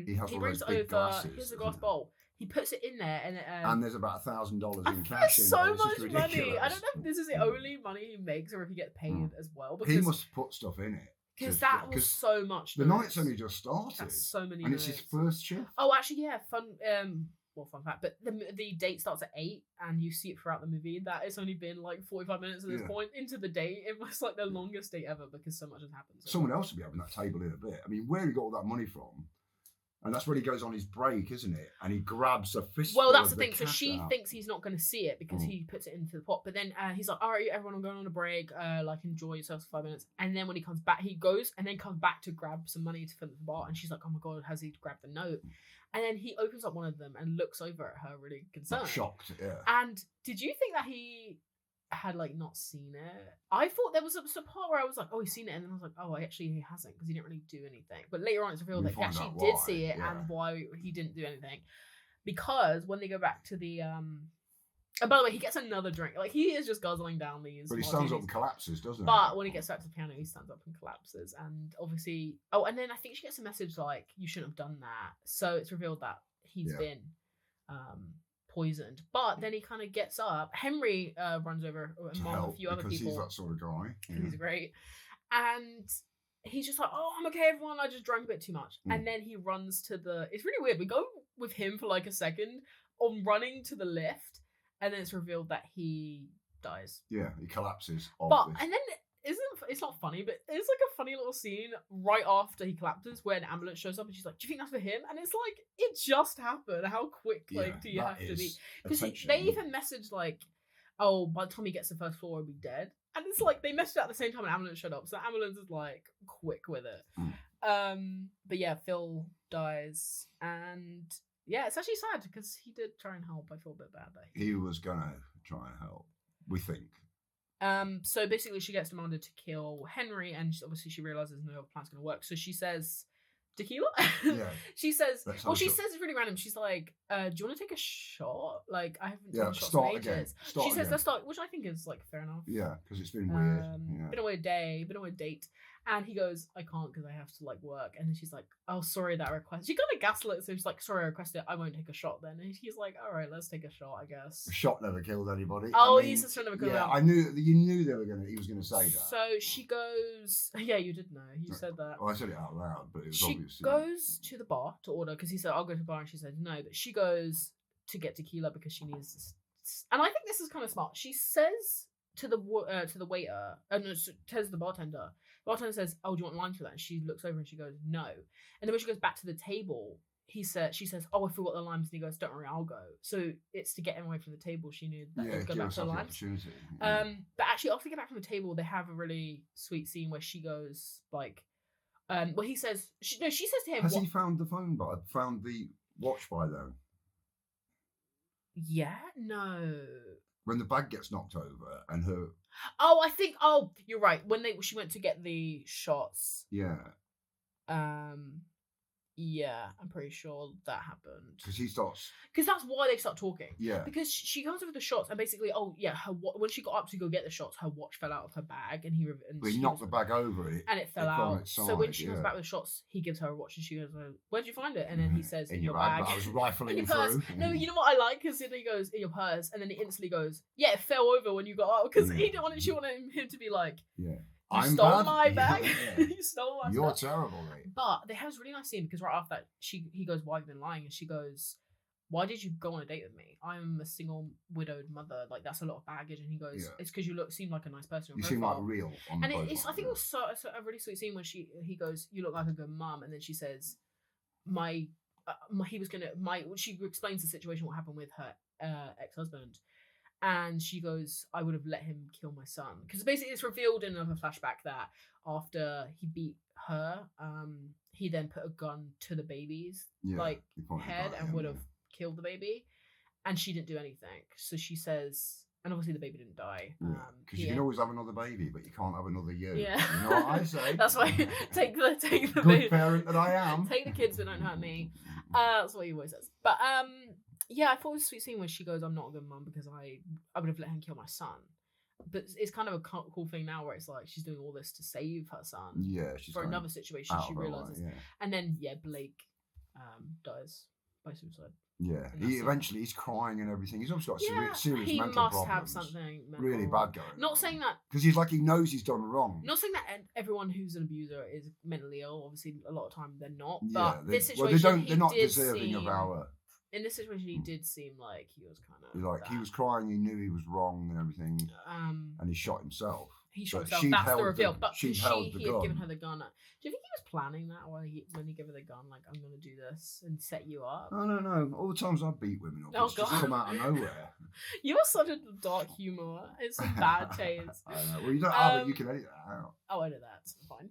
He has all brings those big over glasses, here's a doesn't glass he? bowl. He puts it in there, and And there's about $1,000 I in think cash there's in so there. It's just much money. ridiculous. I don't know if this is the only money he makes or if he gets paid as well. Because He must put stuff in it. because that was so much. The notes. night's only just started. That's so many. And it's his notes. first shift. Oh, actually, yeah, fun. Fun fact. But the date starts at 8, and you see it throughout the movie that it's only been like 45 minutes at this Yeah. point into the date. It was like the longest date ever because so much has happened. So Someone else will be having that table in a bit. I mean, where he got all that money from? And that's when he goes on his break, isn't it? And he grabs a fistful Well, that's of the thing. So she cash out. thinks he's not going to see it because he puts it into the pot. But then he's like, "All right, everyone, I'm going on a break. Like, enjoy yourselves for 5 minutes." And then when he comes back, he goes and then comes back to grab some money to fill the bar. And she's like, "Oh my god, has he grabbed the note?" And then he opens up one of them and looks over at her, really concerned. Shocked, yeah. And did you think that he had like not seen it? I thought there was a part where I was like, "Oh, he's seen it," and then I was like, "Oh, actually, he hasn't because he didn't really do anything." But later on, it's revealed We that he find actually out did why, see it yeah. and why he didn't do anything. Because when they go back to the and by the way, he gets another drink. Like he is just guzzling down these. But he stands up martinis. and collapses, doesn't he? But when he gets back to the piano, he stands up and collapses. And obviously, and then I think she gets a message like, "You shouldn't have done that." So it's revealed that he's Yeah. been poisoned. But then he kind of gets up. Henry runs over to among help, a few other because people. he's that sort of guy. He's great. And he's just like, "Oh, I'm okay, everyone. I just drank a bit too much." And then he runs to the. It's really weird. We go with him for like a second on running to the lift, and then it's revealed that he dies. Yeah, he collapses. But and then it's not funny, but it's like a funny little scene right after he collapses where an ambulance shows up and she's like, "Do you think that's for him?" And it's like, it just happened. How quick do you have to be? Because they even message like, "Oh, by the time he gets to the first floor, he'll be dead." And it's like they messaged at the same time an ambulance showed up, so the ambulance is like quick with it. But yeah, Phil dies, and yeah, it's actually sad because he did try and help. I feel a bit bad that he was gonna try and help. We think. So basically she gets demanded to kill Henry, and obviously she realizes no other plan's gonna work. So she says, "Tequila?" Yeah. She says, Let's well, have a she shot. says it's really random. She's like, "Do you want to take a shot? Like, I haven't Yeah, taken shots start in again. ages." Start She says, again. "Let's start," which I think is like fair enough. Yeah, because it's been weird. Yeah. Been away a day, been away a date. And he goes, "I can't because I have to like work." And then she's like, "Oh, sorry that I request." She kind of gaslit, so she's like, "Sorry, I requested it. I won't take a shot then." And he's like, "All right, let's take a shot, I guess." A shot never killed anybody. Oh, I mean, he says shot never killed Yeah, them. I knew you knew he was gonna say that. So she goes. Yeah, you did know. You said that. Oh, I said it out loud, but it was She obvious. goes to the bar to order because he said, "I'll go to the bar," and she said no. But she goes to get tequila because she needs this. And I think this is kind of smart. She says to the waiter, no, tells the bartender. The bartender says, "Oh, do you want lime for that?" And she looks over and she goes, "No." And then when she goes back to the table, she says, "Oh, I forgot the limes." And he goes, "Don't worry, I'll go." So it's to get him away from the table. She knew that Yeah, it would go give back to the herself the limes. opportunity. Yeah. But actually, after they get back from the table, they have a really sweet scene where she goes like, well, he says, she says to him, Has what? he found the phone by? Found the watch by then? Yeah, no. When the bag gets knocked over and her, Oh, I think. Oh, you're right. When she went to get the shots. yeah, Yeah, I'm pretty sure that happened. because he starts, Because that's why they start talking. yeah, Because she goes over the shots and basically, when she got up to go get the shots, her watch fell out of her bag and he but he knocked the bag over it, and it fell fell on out. its So when side, she comes yeah. back with the shots, he gives her a watch and she goes, "Where'd you find it?" And then he says, in your your bag. But I was In rifling your purse. through. No, you know what I like? Because then he goes, "In your purse," and then he instantly goes, "Yeah, it fell over when you got up." Because he didn't want she wanted him to be like, Yeah, "You I'm stole bad." my bag. Yeah. You stole my You're stuff." terrible, mate. But they have this really nice scene because right after that, he goes, "Why have you been lying?" And she goes, "Why did you go on a date with me? I'm a single widowed mother. Like that's a lot of baggage." And he goes, Yeah. "It's because you seem like a nice person." on You seem like profile." real on And the it's I profile, think yeah. it was so a really sweet scene when he goes, "You look like a good mum," and then she says, she explains the situation, what happened with her ex-husband, and she goes, "I would have let him kill my son," because basically it's revealed in another flashback that after he beat her, he then put a gun to the baby's Yeah, like he pointed head that, and yeah, would yeah. have killed the baby. and she didn't do anything. So she says, and obviously the baby didn't die. Because you can always have another baby, but you can't have another you. Yeah. You know what I say? That's why take the Good baby. parent that I am. Take the kids, but don't hurt me. That's what he always says. But yeah, I thought it was a sweet scene when she goes, "I'm not a good mum because I would have let him kill my son." But it's kind of a cool thing now where it's like she's doing all this to save her son. Yeah, she's for another situation. She realizes, and then Blake dies by suicide. Yeah, he's crying and everything. He's also got serious he mental must problems. have something really bad going. Not saying that because he's like he knows he's done wrong. Not saying that everyone who's an abuser is mentally ill. Obviously, a lot of time they're not. But this situation, they're not deserving of our. In this situation, he did seem like he was kind of like he was crying. He knew he was wrong and everything. And he shot himself. He shot himself. That's the reveal. But he had given her the gun. Do you think he was planning that when he gave her the gun? Like, I'm going to do this and set you up? No. All the times I beat women up, it's just come out of nowhere. You have such a dark humour. It's a bad taste. I know. Well, you don't have it. You can edit that out. I'll edit that. It's fine.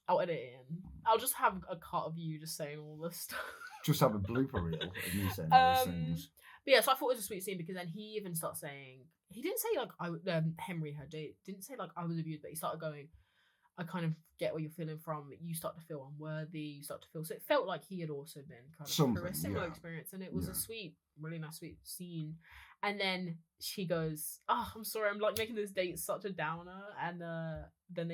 I'll edit it in. I'll just have a cut of you just saying all this stuff. Just have a blooper reel of me saying all those things. But yeah, so I thought it was a sweet scene because then he even starts saying, he didn't say like Henry had didn't say like I was abused, but he started going, I kind of get where you're feeling from. You start to feel unworthy. You start to feel, so it felt like he had also been kind of through a similar experience, and it was a sweet, really nice, sweet scene. And then she goes, "Oh, I'm sorry, I'm like making this date such a downer." And then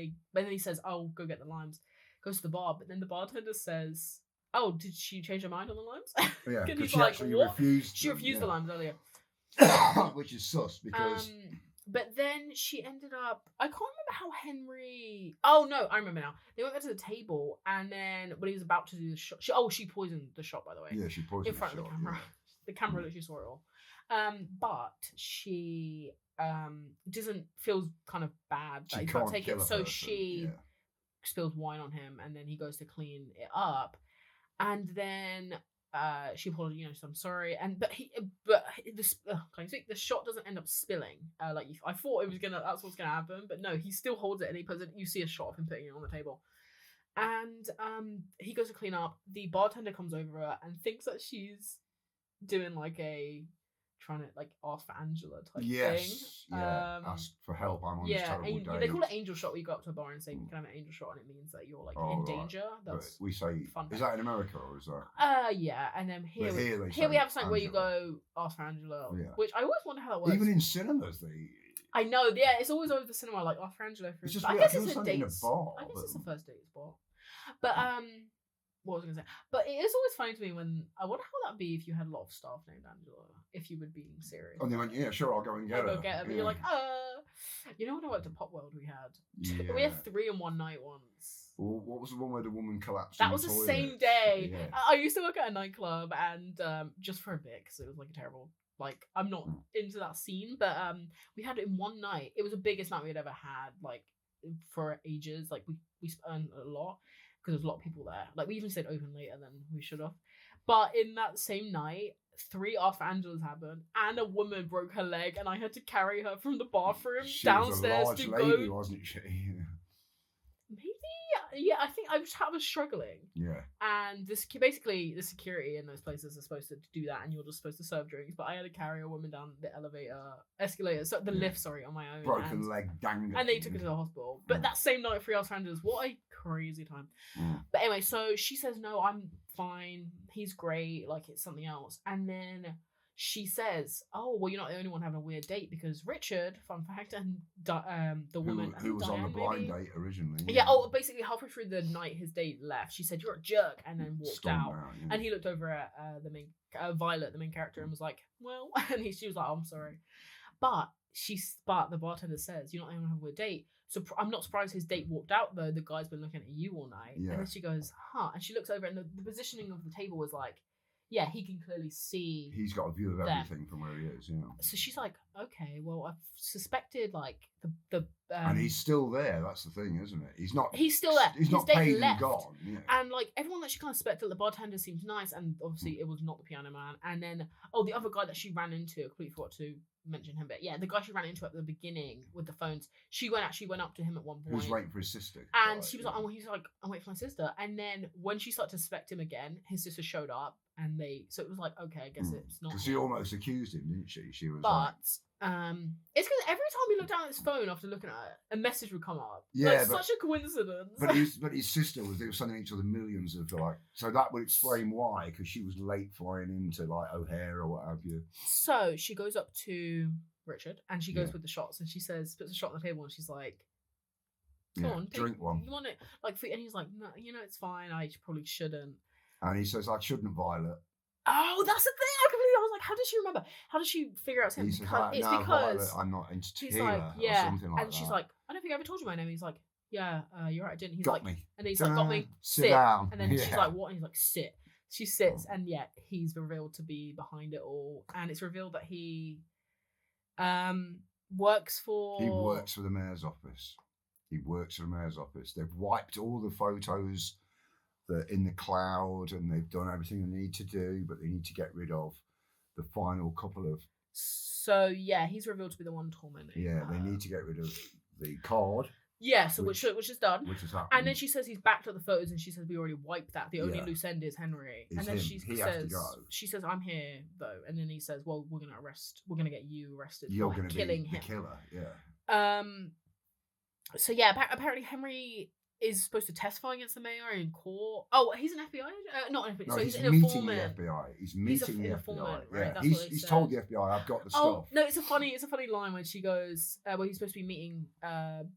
he says, "I'll go get the limes." Goes to the bar, but then the bartender says, "Oh, did she change her mind on the limes?" Yeah, because she actually refused. She refused the limes earlier, which is sus because. But then she ended up. I can't remember how Henry. Oh no, I remember now. They went back to the table, and then when he was about to do the shot, she poisoned the shot. By the way, yeah, she poisoned in front of the camera. Yeah. The camera literally saw it all. But she doesn't feel kind of bad that he can't take it, so she spills wine on him, and then he goes to clean it up, and then. She apologized, I'm sorry, the shot doesn't end up spilling. I thought it was that's what's gonna happen, but no, he still holds it and he puts it. You see a shot of him putting it on the table, and he goes to clean up. The bartender comes over and thinks that she's doing trying to ask for Angela type thing. Yeah, ask for help. I'm on this terrible day. They call it angel shot. Where you go up to a bar and say, "Can I have an angel shot?" and it means that you're in danger. That's we say. Fun is that in America or is that? Yeah, and then here we have something where you go ask for Angela, which I always wonder how that works. Even in cinemas, I know. Yeah, it's always over the cinema. Like ask for Angela. It's just I guess it's a date. In a bar, I guess it's a first date spot. But what was I going to say? But it is always funny to me when I wonder how that'd be if you had a lot of staff named Angela. If you were being serious. And they went, yeah, sure, I'll go and get her. But you're like, you know when I went to Pop World, we had 3 in one night once. Well, what was the one where the woman collapsed? That was the same day. Yeah. I used to work at a nightclub, and just for a bit because it was a terrible. I'm not into that scene, but we had it in one night. It was the biggest night we had ever had, for ages. We spent a lot. Because there's a lot of people there. We even stayed open later than we should have. But in that same night, 3 Ask for Angelas happened, and a woman broke her leg, and I had to carry her from the bathroom downstairs was a large lady, wasn't she? Maybe, yeah. I think I was struggling. Yeah. And basically, the security in those places are supposed to do that, and you're just supposed to serve drinks. But I had to carry a woman down the lift, on my own. Broken leg, dangling. And they took her to the hospital. But that same night, 3 Ask for Angelas, what a crazy time. But anyway, so she says, no, I'm fine. He's great. It's something else. And then she says, oh, well, you're not the only one having a weird date because Richard, fun fact, and the woman who was Diane, on the blind date originally. Yeah, basically halfway through the night his date left, she said, you're a jerk, and then walked out. And he looked over at the main Violett, the main character, and was like, well, and she was like, oh, I'm sorry. But the bartender says, you're not the only one having a weird date. So I'm not surprised his date walked out, though. The guy's been looking at you all night. Yeah. And then she goes, huh. And she looks over, and the positioning of the table was yeah, he can clearly see. He's got a view of everything from where he is, yeah. So she's like, okay, well, I've suspected, the and he's still there, that's the thing, isn't it? He's still there. He's not paid and gone. Yeah. And, everyone that she kind of suspected, the bartender seems nice, and obviously it was not the piano man. And then, the other guy that she ran into, I completely forgot to mention him, but yeah, the guy she ran into at the beginning with the phones, she went up to him at one point. He was waiting for his sister. And she was like, he's like, I'm waiting for my sister. And then when she started to suspect him again, his sister showed up, and so it was like, okay, I guess it's not. Because she almost accused him, didn't she? She was But it's because every time he looked down at his phone after looking at it, a message would come up. Yeah, like, such a coincidence. But his sister they were sending each other millions of like, so that would explain why, because she was late flying into like O'Hare or what have you. So she goes up to Richard and she goes with the shots and she says, puts a shot on the table and she's like, "Come on, drink one. You want it?" Like, and he's like, "No, it's fine. I probably shouldn't." And he says, "I shouldn't, Violet." Oh, that's the thing. I was like, how does she remember? How does she figure out it's him? He says, Because it's "No, because Violet, I'm not into she's tequila," like, yeah, or something like and that. she's like, "I don't think I ever told you my name." He's like, "Yeah, you're right, I didn't." He's got like, me. and he's like, "Got me. Sit down." And then she's like, "What?" And he's like, "Sit." She sits, and yet he's revealed to be behind it all, and it's revealed that he works for. He works for the mayor's office. They've wiped all the photos that in the cloud, and they've done everything they need to do, but they need to get rid of the final couple of. So yeah, he's revealed to be the one tormenting. Yeah, they need to get rid of the card. Yeah, so which is done. Which has happened. And then she says he's backed up the photos, and she says we already wiped that. The only Yeah. loose end is Henry. Is and then him. she He has to go. she says, "I'm here though," and then he says, "Well, we're gonna get you arrested You're for going to killing be him." the killer. Yeah. So yeah, apparently Henry is supposed to testify against the mayor in court. Oh, he's an FBI agent? Not an FBI. No, so he's he's an meeting informant. the FBI. He's meeting the FBI. informant, right? Yeah, That's what he's they told said. the FBI, "I've got the Oh stuff." no, it's a funny line when she goes, well, he's supposed to be meeting, and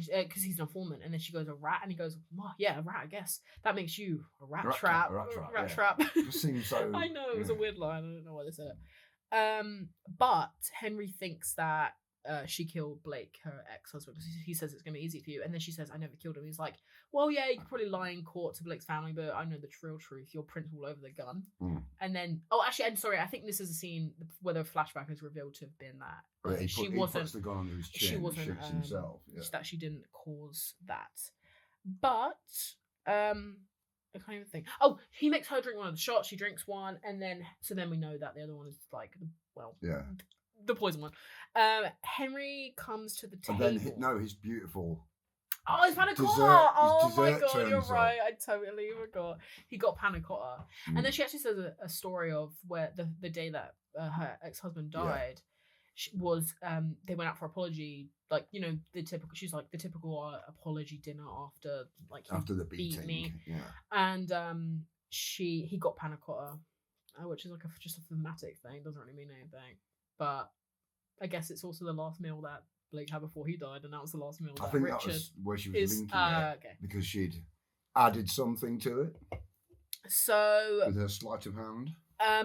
because he's an informant, and then she goes, "A rat," and he goes, "Well, yeah, a rat, I guess that makes you a rat trap." Yeah. Trap. It just seems so. I know it was a weird line. I don't know why they said it. But Henry thinks that she killed Blake, her ex-husband, because he says it's gonna be easy for you, and then she says, "I never killed him." He's like, "Well, yeah, you could probably lie in court to Blake's family, but I know the real truth. Your print's all over the gun." And then, actually, I'm sorry. I think this is a scene where the flashback is revealed to have been that He puts the gun under his chin. She and wasn't shoots himself. Yeah. that she didn't cause that. But I can't even think. Oh, he makes her drink one of the shots. She drinks one, and then we know that the other one is like the poison one. Henry comes to the table. And then his beautiful. Oh, it's panna cotta. Dessert- Oh his my dessert god, you're turns right. I totally forgot. He got panna cotta, and then she actually says a story of where the day that her ex-husband died was they went out for apology, like the typical. She's like the typical apology dinner after After the beat beating. me, Yeah. and he got panna cotta, which is like just a thematic thing. Doesn't really mean anything, but I guess it's also the last meal that Blake had before he died, and that was the last meal that I think Richard that was where she was linking it, okay. because she'd added something to it So with her sleight of hand.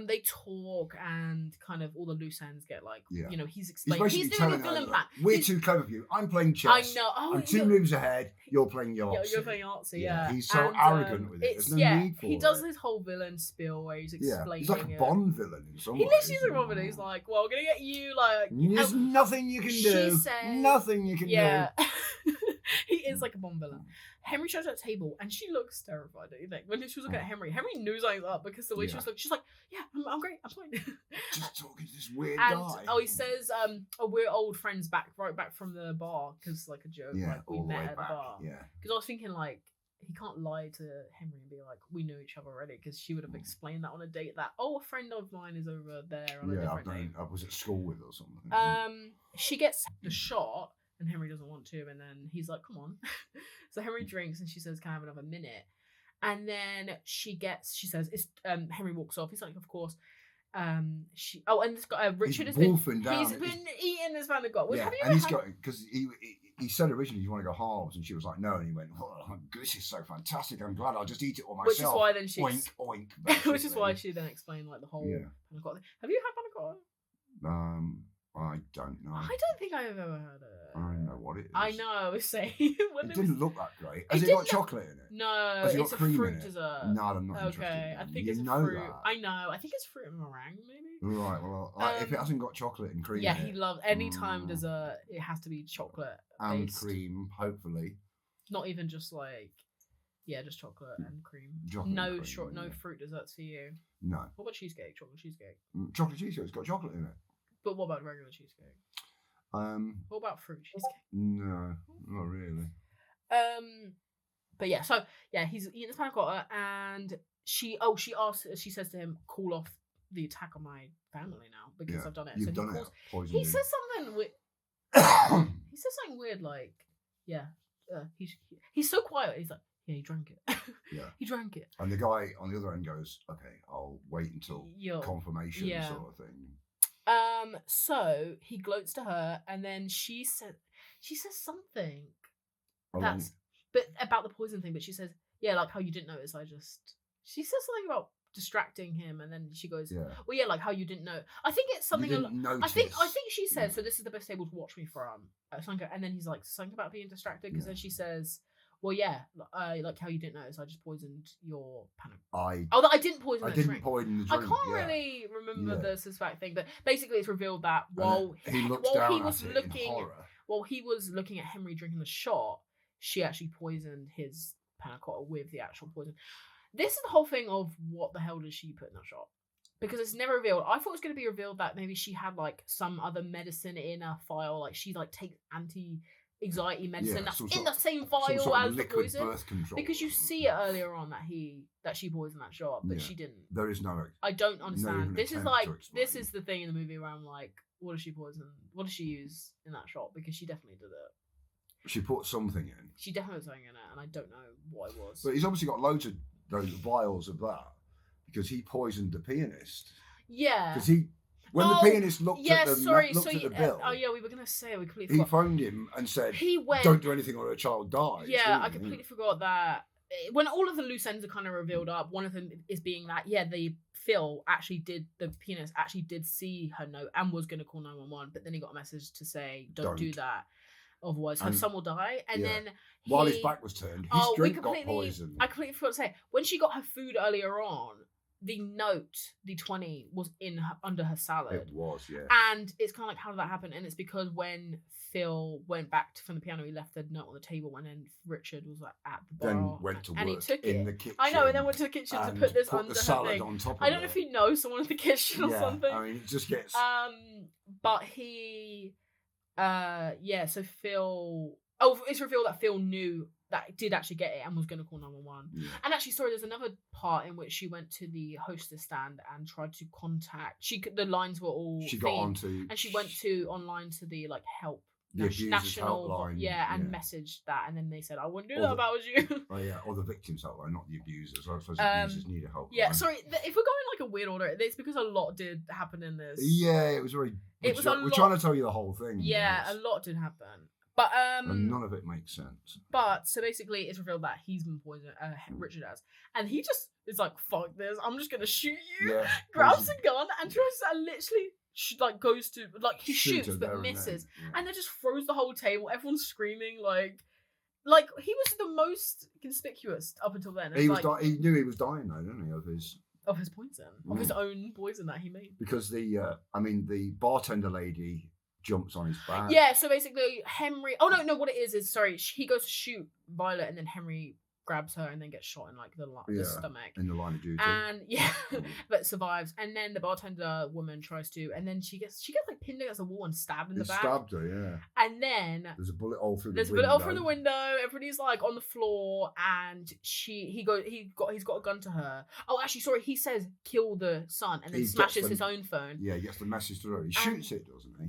they talk, and kind of all the loose ends get he's He's explaining. basically He's doing a telling villain her, plan. "We're too clever for you. I'm playing chess. I know. Oh, I'm 2 moves ahead. You're playing Yahtzee." You're playing Yahtzee, yeah. He's so And, arrogant with it. There's no need for he it. does this whole villain spiel where he's explaining. He's like a it. Bond villain in some He ways. literally is a Bond villain. He's like, "Well, we're gonna get you like." There's nothing you can she do. says- Nothing you can Yeah, he is like a Bond villain. Henry shows her at the table, and she looks terrified. Don't you think? When she was looking at Henry knew something was up because the way she was looking, she's like, "Yeah, I'm great. I'm fine." do. Just talking to this weird And guy. he says, we're old friends right back from the bar," because like a joke, like we all the met way at the back. bar. Yeah. Because I was thinking like he can't lie to Henry and be like, "We know each other already," because she would have explained that on a date that a friend of mine is over there on a different date. I was at school with or something. She gets the shot, and Henry doesn't want to, and then he's like, "Come on." So Henry drinks, and she says, "Can I have another minute?" And then she says, "It's." Henry walks off. He's like, "Of course." And this guy Richard He's has been wolfing down. he's been eating this panna cotta. Yeah, Have you and ever he's had- got, because he said originally, "Do you want to go halves?" And she was like, "No," and he went, "Oh, this is so fantastic. I'm glad I'll just eat it all myself." Which is why then she oink oink. which is why basically. she then explained like the whole Yeah. panna cotta. Have you had panna cotta? I don't know. I don't think I've ever had it. I don't know what it is. I know. Say It didn't look that great. Has it didn't got look- chocolate in it? No, Has it got it's a cream in fruit it? dessert. No, I'm not interested. Okay, I in think you it's a know fruit. that. I know. I think it's fruit and meringue, maybe. Right. Well, if it hasn't got chocolate and cream Yeah, in he it, loves any time dessert. It has to be chocolate and based. cream, hopefully. Not even just like, just chocolate and cream. Chocolate no and cream, no yeah. fruit desserts for you. No. What about cheesecake? Chocolate cheesecake. Chocolate cheesecake. It's got chocolate in it. But what about regular cheesecake? What about fruit cheesecake? No, not really. But yeah, so yeah, he's eating this panna cotta, and she says to him, call off the attack on my family now because I've done it. You've so done it. he says something weird. He says something weird like, he's so quiet. He's like, yeah, he drank it. Yeah. He drank it. And the guy on the other end goes, okay, I'll wait until confirmation sort of thing. So he gloats to her, and then she says something but about the poison thing, but she says, yeah, like how you didn't notice, she says something about distracting him, and then she goes, well, yeah, like how you didn't know. I think it's something I think she says, so this is the best table to watch me from, and then he's like, something about being distracted, because then she says, well, yeah, like how you didn't notice, I just poisoned your panic. I didn't poison the drink. I can't really remember the suspect thing, but basically it's revealed that while he was looking at Henry drinking the shot, she actually poisoned his panna cotta with the actual poison. This is the whole thing of what the hell did she put in that shot? Because it's never revealed. I thought it was going to be revealed that maybe she had like some other medicine in her file, like she like takes anxiety medicine that's in the same vial as the poison, because you see it earlier on that she poisoned that shot, but she didn't. There is no. I don't understand. This is the thing in the movie where I'm like, what does she poison? What does she use in that shot? Because she definitely did it. She put something in. She definitely put something in it, and I don't know what it was. But he's obviously got loads of those vials of that because he poisoned the pianist. Yeah. Because when the pianist looked at the bill. We were going to say, we completely forgot. He phoned him and said, don't do anything or a child dies. Yeah, I completely forgot that. When all of the loose ends are kind of revealed up, one of them is being that, the pianist actually did see her note and was going to call 911, but then he got a message to say, don't do that. Otherwise, her son will die. And then while his back was turned, his drink got poisoned. I completely forgot to say, when she got her food earlier on, the note, the 20, was under her salad. It was, yeah. And it's kind of like, how did that happen? And it's because when Phil went back from the piano, he left the note on the table, and then Richard was like at the bar. Then went to work he took in the kitchen. I know, and then went to the kitchen to put this under the salad her thing. on top of I don't know if he knows someone in the kitchen or something. I mean, it just gets. But he. So Phil. It's revealed that Phil knew that did actually get it and was going to call 911. Yeah. And actually, sorry, there's another part in which she went to the hostess stand and tried to contact. The lines were all. She got onto. And she went online to the like national helpline, and messaged that, and then they said, I wouldn't do that if I was you. Oh yeah, or the victims helpline, not the abusers. I suppose the abusers need a helpline. Yeah, sorry, if we're going like a weird order, it's because a lot did happen in this. Yeah, it was very. We're trying to tell you the whole thing. Yeah, a lot did happen, but and none of it makes sense. But so basically, it's revealed that he's been poisoned. Richard has, and he just is like, "Fuck this! I'm just gonna shoot you." Yeah, grabs a gun and tries to literally. Goes to he shoots but misses, and then just throws the whole table. Everyone's screaming like he was the most conspicuous up until then. He was he knew he was dying though, didn't he, of his poison, of his own poison that he made. Because the bartender lady jumps on his back. Yeah, so basically Henry. Oh no, what it is sorry, he goes to shoot Violett, and then Henry grabs her and then gets shot in like the stomach in the line of duty, and but survives. And then the bartender woman tries to, and then she gets like pinned against the wall and stabbed in the back. Stabbed her, yeah. And then there's a bullet hole through the window. Everybody's like on the floor, and he's got a gun to her. Oh, actually, sorry, he says kill the son, and then smashes his own phone. Yeah, he gets the message through. He shoots it, doesn't he?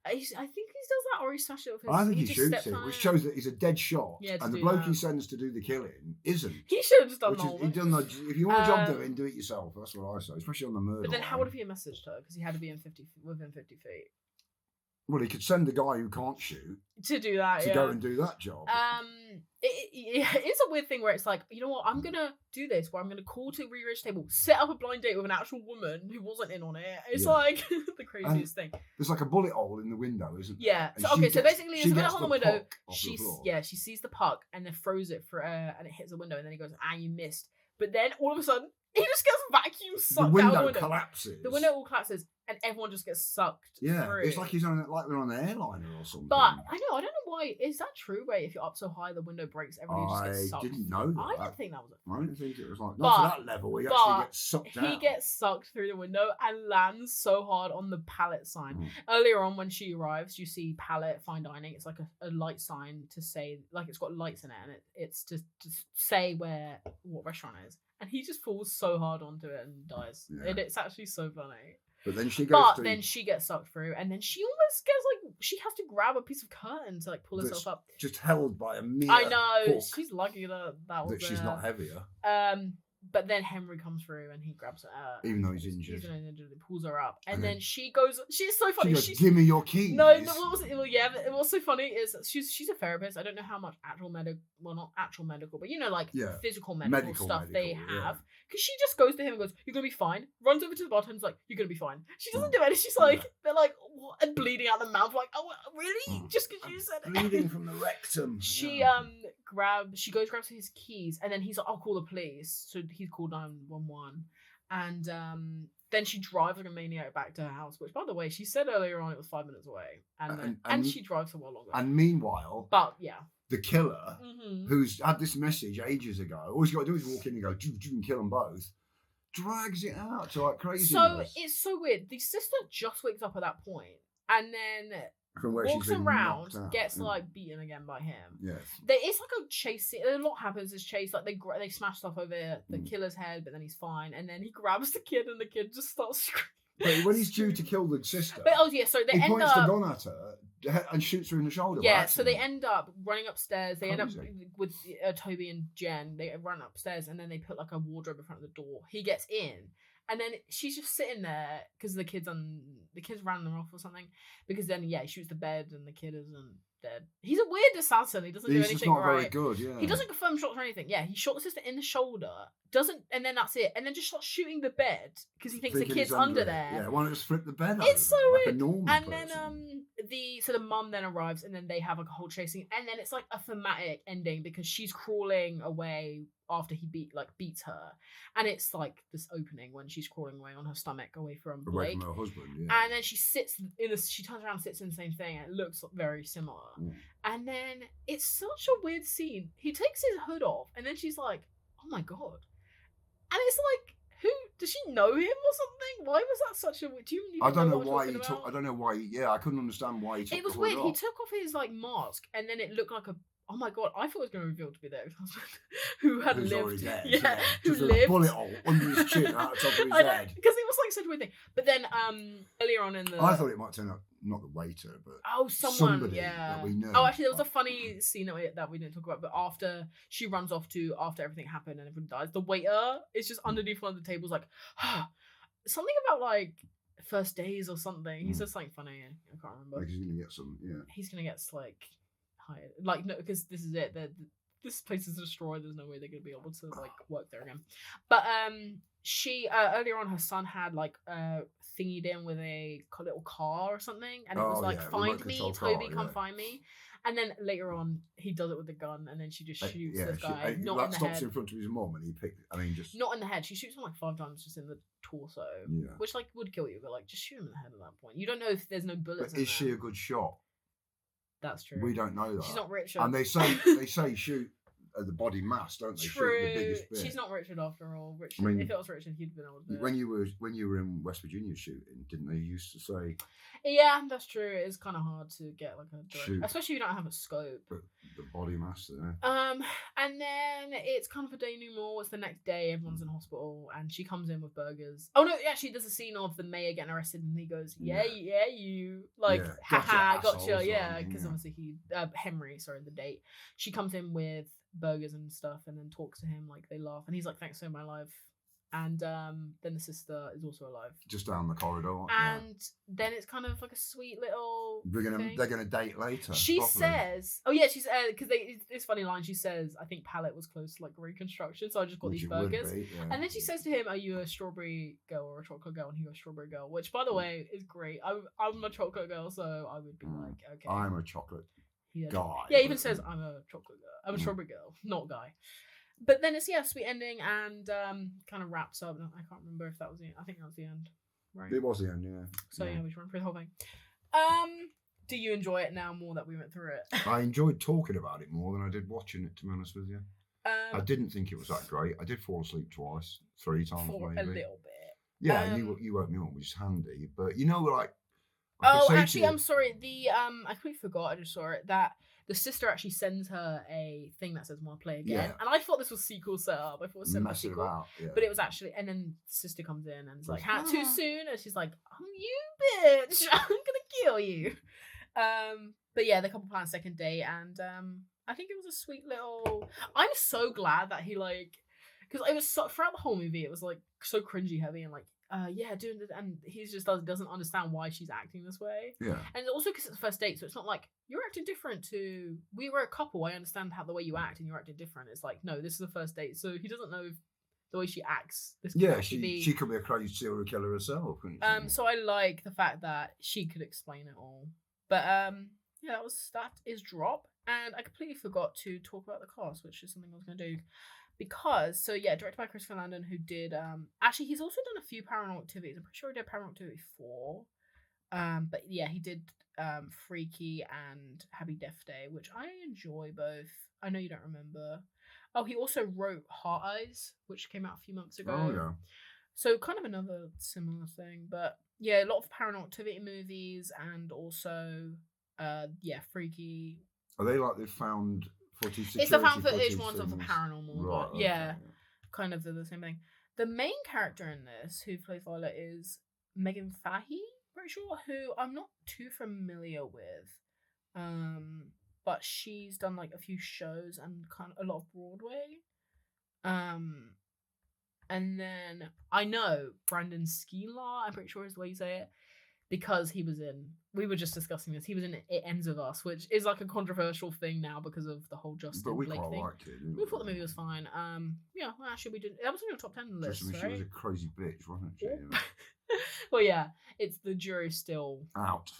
I think he does that, or he smashes it with his. I think he shoots it, which shows that he's a dead shot. Yeah, and the bloke he sends to do the killing isn't. He should have just done that. If you want a job doing, do it yourself. That's what I say, especially on the murder. But then, how would have he messaged her? Because he had to be within 50 feet. Well, he could send the guy who can't shoot to do that. To go and do that job. It's a weird thing where it's like, you know what, I'm gonna do this where I'm gonna call to Rearage Table, set up a blind date with an actual woman who wasn't in on it. It's like the craziest thing. There's like a bullet hole in the window, isn't there? Yeah. So basically, there's a bullet hole in the window. She sees the puck and then throws it and it hits the window, and then he goes, you missed. But then all of a sudden, he just gets vacuum sucked out the window. Collapses. The window all collapses, and everyone just gets sucked. Yeah, through. It's like we're on an airliner or something. But I don't know why. Is that true? Where if you're up so high, the window breaks, everybody just gets sucked. I didn't know that. I didn't think that was it. I didn't think it was like not to that level. He actually gets sucked out. He gets sucked through the window and lands so hard on the pallet sign. Earlier on, when she arrives, you see pallet fine dining. It's like a light sign to say, like it's got lights in it, and it's to say what restaurant it is. and he just falls so hard onto it and dies. Yeah. And it's actually so funny. But then she goes But through. then she gets sucked through, and then she almost gets like she has to grab a piece of curtain to like pull That's herself up. just held by a mere I know hook she's lucky that was that she's not heavier, But then Henry comes through and he grabs her. even though he's injured. He's injured. He pulls her up, and And then then she goes. She's so funny. She goes, She's "Give me your keys." no. What was it? Well, yeah. But what's so funny is she's a therapist. I don't know how much actual medical, well, not actual medical, but like Yeah. physical medical stuff they medical, yeah. have. Because she just goes to him and goes, "You're gonna be fine." Runs over to the bartender's like, "You're gonna be fine." She doesn't do anything. She's like, they're like, what? And bleeding out the mouth. Like, oh, really? Just because you said it. Bleeding from the rectum. She Yeah. grabs his keys, and then he's like, "I'll call the police." So he's called 911, and then she drives like a maniac back to her house. Which, by the way, she said earlier on it was 5 minutes away, and she drives for a while longer. And meanwhile, But yeah, the killer, mm-hmm. who's had this message ages ago, all he's got to do is walk in and go, "Do and kill them both," drags it out to like craziness. So it's so weird. The sister just wakes up at that point, and then From where walks she's been around, knocked out. gets Yeah. like beaten again by him. Yes. It's like a chase scene. A lot happens. This chase, like they smash stuff over the killer's head, but then he's fine, and then he grabs the kid, and the kid just starts screaming. But when he's due to kill the sister, But oh yeah, so they he end points up. the gun at her and shoots her in the shoulder. by Yeah, so they accident. end up running upstairs. They end up Crazy. with Toby and Jen. They run upstairs, and then they put like a wardrobe in front of the door. He gets in, and then she's just sitting there because the kids ran them off or something. Because then he shoots the bed, and the kid isn't dead. He's a weird assassin. He doesn't do He's anything just not right. very good. Yeah. He doesn't confirm shots or anything. Yeah, he shot the sister in the shoulder. Doesn't, and then that's it. And then just starts shooting the bed because he thinks the Thinking kid's he's under it. there. Yeah, why not just flip the bed over It's so like weird. a normal And person. then the mum then arrives, and then they have like a whole chasing, and then it's like a thematic ending because she's crawling away after he beats her, and it's like this opening when she's crawling away on her stomach away from Away Blake, from her husband, yeah. and then she she turns around and sits in the same thing, and it looks very similar. Mm. And then it's such a weird scene. He takes his hood off, and then she's like, "Oh my god!" And it's like, who does she know him or something? Why was that such a? Do you? I don't know what we're why he talking took. about? I don't know why. Yeah, I couldn't understand why he took. It was the hood weird. He off. took off his like mask, and then it looked like a. Oh my god! I thought it was going to reveal to be their ex-husband, who had Who's already lived. dead, Yeah, who Just a lived. bullet hole under his chin, out the top of his I know, head. because it was like such a weird thing. But then earlier on in the. I thought it might turn out not the waiter, but Oh, someone, somebody yeah. that we know. Oh, actually, there was a funny scene that we didn't talk about. But after she runs off after everything happened and everyone dies, the waiter is just underneath one of the tables, like something about like first days or something. He says something funny. I can't remember. Like he's gonna get some. Yeah. He's gonna get like hired. Like no, because this is it. This place is destroyed. There's no way they're gonna be able to like work there again. But she earlier on, her son had like thingied in with a little car or something, and it was Oh, like, yeah, "Find remote me, control Toby, car, come yeah. find me." And then later on, he does it with the gun, and then she just shoots Yeah, this guy, not that in the stops head. in front of his mum, and he picked. I mean, just Not in the head. She shoots him like 5 times just in the torso, yeah. which like would kill you. But like, just shoot him in the head at that point. You don't know if there's no bullets. But in is she there. a good shot? That's true. We don't know that. She's not Richard. And they say shoot at the body mass, don't they? Shoot True. the biggest bit. She's not Richard after all. Richard. I mean, if it was Richard, he'd been able to do it. When you were in West Virginia shooting, didn't they used to say Yeah, that's true. It's kind of hard to get like a direct, Shoot. especially if you don't have a scope. the body mass? Yeah. And then it's kind of a day no more. It's the next day. Everyone's in hospital, and she comes in with burgers. Oh no, actually, there's a scene of the mayor getting arrested, and he goes, "Yeah, you like, Yeah, haha, gotcha, gotcha, assholes, yeah." or Because yeah. obviously Henry, sorry, the date. She comes in with burgers and stuff, and then talks to him like they laugh, and he's like, "Thanks for saving my life." And then the sister is also alive. Just down the corridor. And then it's kind of like a sweet little. They're gonna date later. She properly. says, "Oh yeah, she's because this funny line. She says, I think palette was close to like reconstruction, so I just got Which these it would burgers." be, yeah. And then she says to him, "Are you a strawberry girl or a chocolate girl?" And he goes, "Strawberry girl," which, by the way, is great. I'm a chocolate girl, so I would be like, okay. I'm a chocolate He guy. Yeah, he even says, "I'm a chocolate girl. I'm a strawberry girl, not guy." But then it's sweet ending and kind of wraps up. I can't remember if that was the end. I think that was the end, right? It was the end, yeah. So yeah, we should run through the whole thing. Do you enjoy it now more that we went through it? I enjoyed talking about it more than I did watching it, to be honest with you. I didn't think it was that great. I did fall asleep twice, 3 times for maybe. a little bit. Yeah, and you woke me up, which is handy. But you know, like. Oh, actually, I'm sorry. I completely forgot. I just saw it. That the sister actually sends her a thing that says "Want to play again," Yeah. and I thought this was sequel setup. I thought it was similar Messing sequel, about. Yeah. but it was actually. And then the sister comes in and is like, Goes, "Too "Ah." soon," and she's like, "You bitch, I'm gonna kill you." But yeah, the couple plan a second date, and I think it was a sweet little. I'm so glad that he like, because it was so, throughout the whole movie, it was like so cringy heavy and like. Yeah, doing this, and he just doesn't understand why she's acting this way. Yeah. And also because it's a first date, so it's not like you're acting different to we were a couple. I understand how the way you act and you're acting different. It's like no, this is a first date, so he doesn't know if the way she acts. This could actually be. She could be a crazy serial killer herself. Couldn't she? So I like the fact that she could explain it all. But yeah, that is Drop, and I completely forgot to talk about the cast, which is something I was going to do. Because, directed by Christopher Landon, who did, actually, he's also done a few Paranormal Activities. I'm pretty sure he did Paranormal Activity 4. But yeah, he did Freaky and Happy Death Day, which I enjoy both. I know you don't remember. Oh, he also wrote Heart Eyes, which came out a few months ago. Oh, yeah. So kind of another similar thing. But yeah, a lot of Paranormal Activity movies and also, Freaky. Are they like they found footage? It's the found footage ones of the paranormal, Right, but yeah, kind of the same thing. The main character in this, who plays Violett, is Meghann Fahy, pretty sure, who I'm not too familiar with. But she's done like a few shows and kind of a lot of Broadway. And then I know Brandon Sklenar, I'm pretty sure is the way you say it, because he was in. We were just discussing this. He was in It Ends With Us, which is like a controversial thing now because of the whole Justin Blake thing. But we quite liked it. We thought the movie was fine. Yeah, well, actually, we did. That was on your top 10 list, She right? was a crazy bitch, wasn't she? Well, yeah, it's the jury's still out.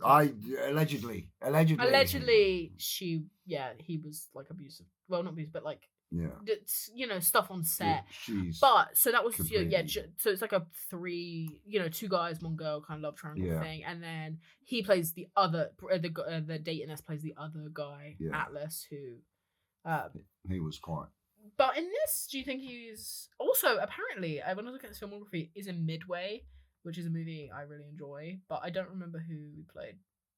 Allegedly, he was like abusive. Well, not abusive, but like yeah, stuff on set. She's but so that was completely... so it's like a 2 guys, 1 girl kind of love triangle thing, and then he plays the other the date in this plays the other guy, Atlas, who he was quite. But in this, do you think he's also apparently? When I look at his filmography, is in Midway, which is a movie I really enjoy, but I don't remember who he played.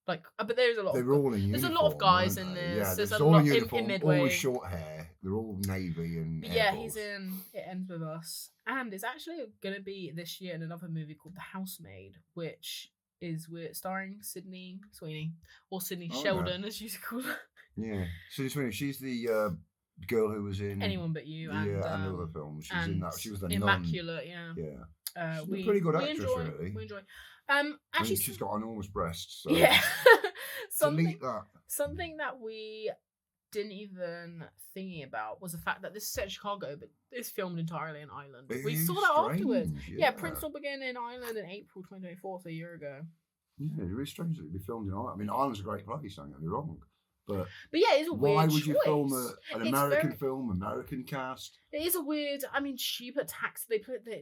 Like, but there's a lot. They were all in uniform. There's a lot of guys in this. Yeah, there's a all lot in uniform, in Midway. all with short hair. They're all navy and. Yeah, he's in It Ends With Us, and it's actually gonna be this year in another movie called The Housemaid, which is starring Sydney Sweeney or Sydney Sheldon, as you call her. Yeah, Sydney Sweeney. She's the girl who was in Anyone But You. And other films. She's in that. She was the Immaculate. nun. Yeah. She's a pretty good actress, really. We enjoy. Actually, she's got enormous breasts. So yeah. delete that. Something that we didn't even thingy about was the fact that this is set in Chicago, but it's filmed entirely in Ireland. We saw that afterwards. Yeah, Prince will begin in Ireland in April 2024, so a year ago. Yeah, it's really strange that it'd be filmed in Ireland. I mean, Ireland's a great place, don't get me wrong. But yeah, it's a weird why would choice. you film an American film, American cast? It is a weird. I mean, cheaper tax. The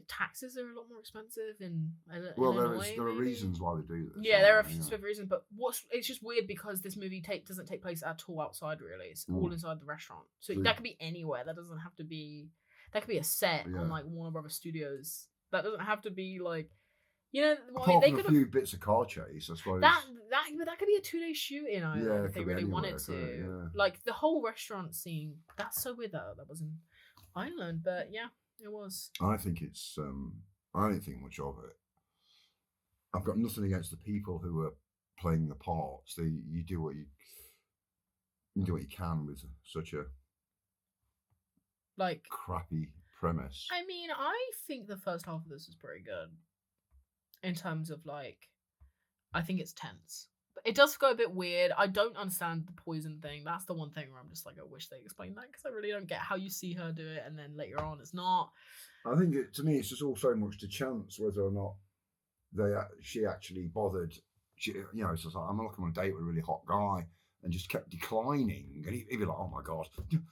taxes are a lot more expensive in. Well, Illinois, there are reasons why they do this. Yeah, there are specific reasons, but it's just weird because this movie doesn't take place at all outside. Really, it's all inside the restaurant. So that could be anywhere. That doesn't have to be. That could be a set on like Warner Brothers Studios. That doesn't have to be like. Apart from a few bits of car chase, I suppose. That could be a 2-day shoot in Ireland if they really wanted to. Yeah. Like the whole restaurant scene. That's so weird that was in Ireland, but yeah, it was. I think it's. I don't think much of it. I've got nothing against the people who are playing the parts. You do what you can with such a crappy premise. I mean, I think the first half of this is pretty good. In terms of I think it's tense. But it does go a bit weird. I don't understand the poison thing. That's the one thing where I'm just like, I wish they explained that because I really don't get how you see her do it and then later on it's not. I think to me it's just all so much to chance whether or not she actually bothered. It's just like I'm looking on a date with a really hot guy. And just kept declining, and he'd be like, "Oh my god,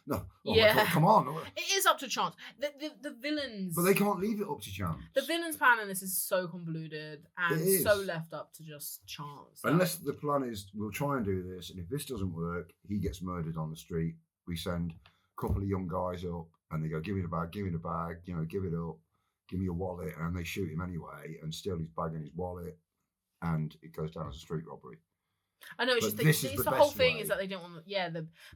no, my god, come on!" It is up to chance. The villains, but they can't leave it up to chance. The villain's plan in this is so convoluted and so left up to just chance. Unless the plan is, we'll try and do this, and if this doesn't work, he gets murdered on the street. We send a couple of young guys up, and they go, "Give me the bag, give me the bag, give it up, give me your wallet," and they shoot him anyway, and steal his bag and his wallet, and it goes down as a street robbery. I know, it's But just this is it's the the whole best thing way. is that they don't want. Yeah,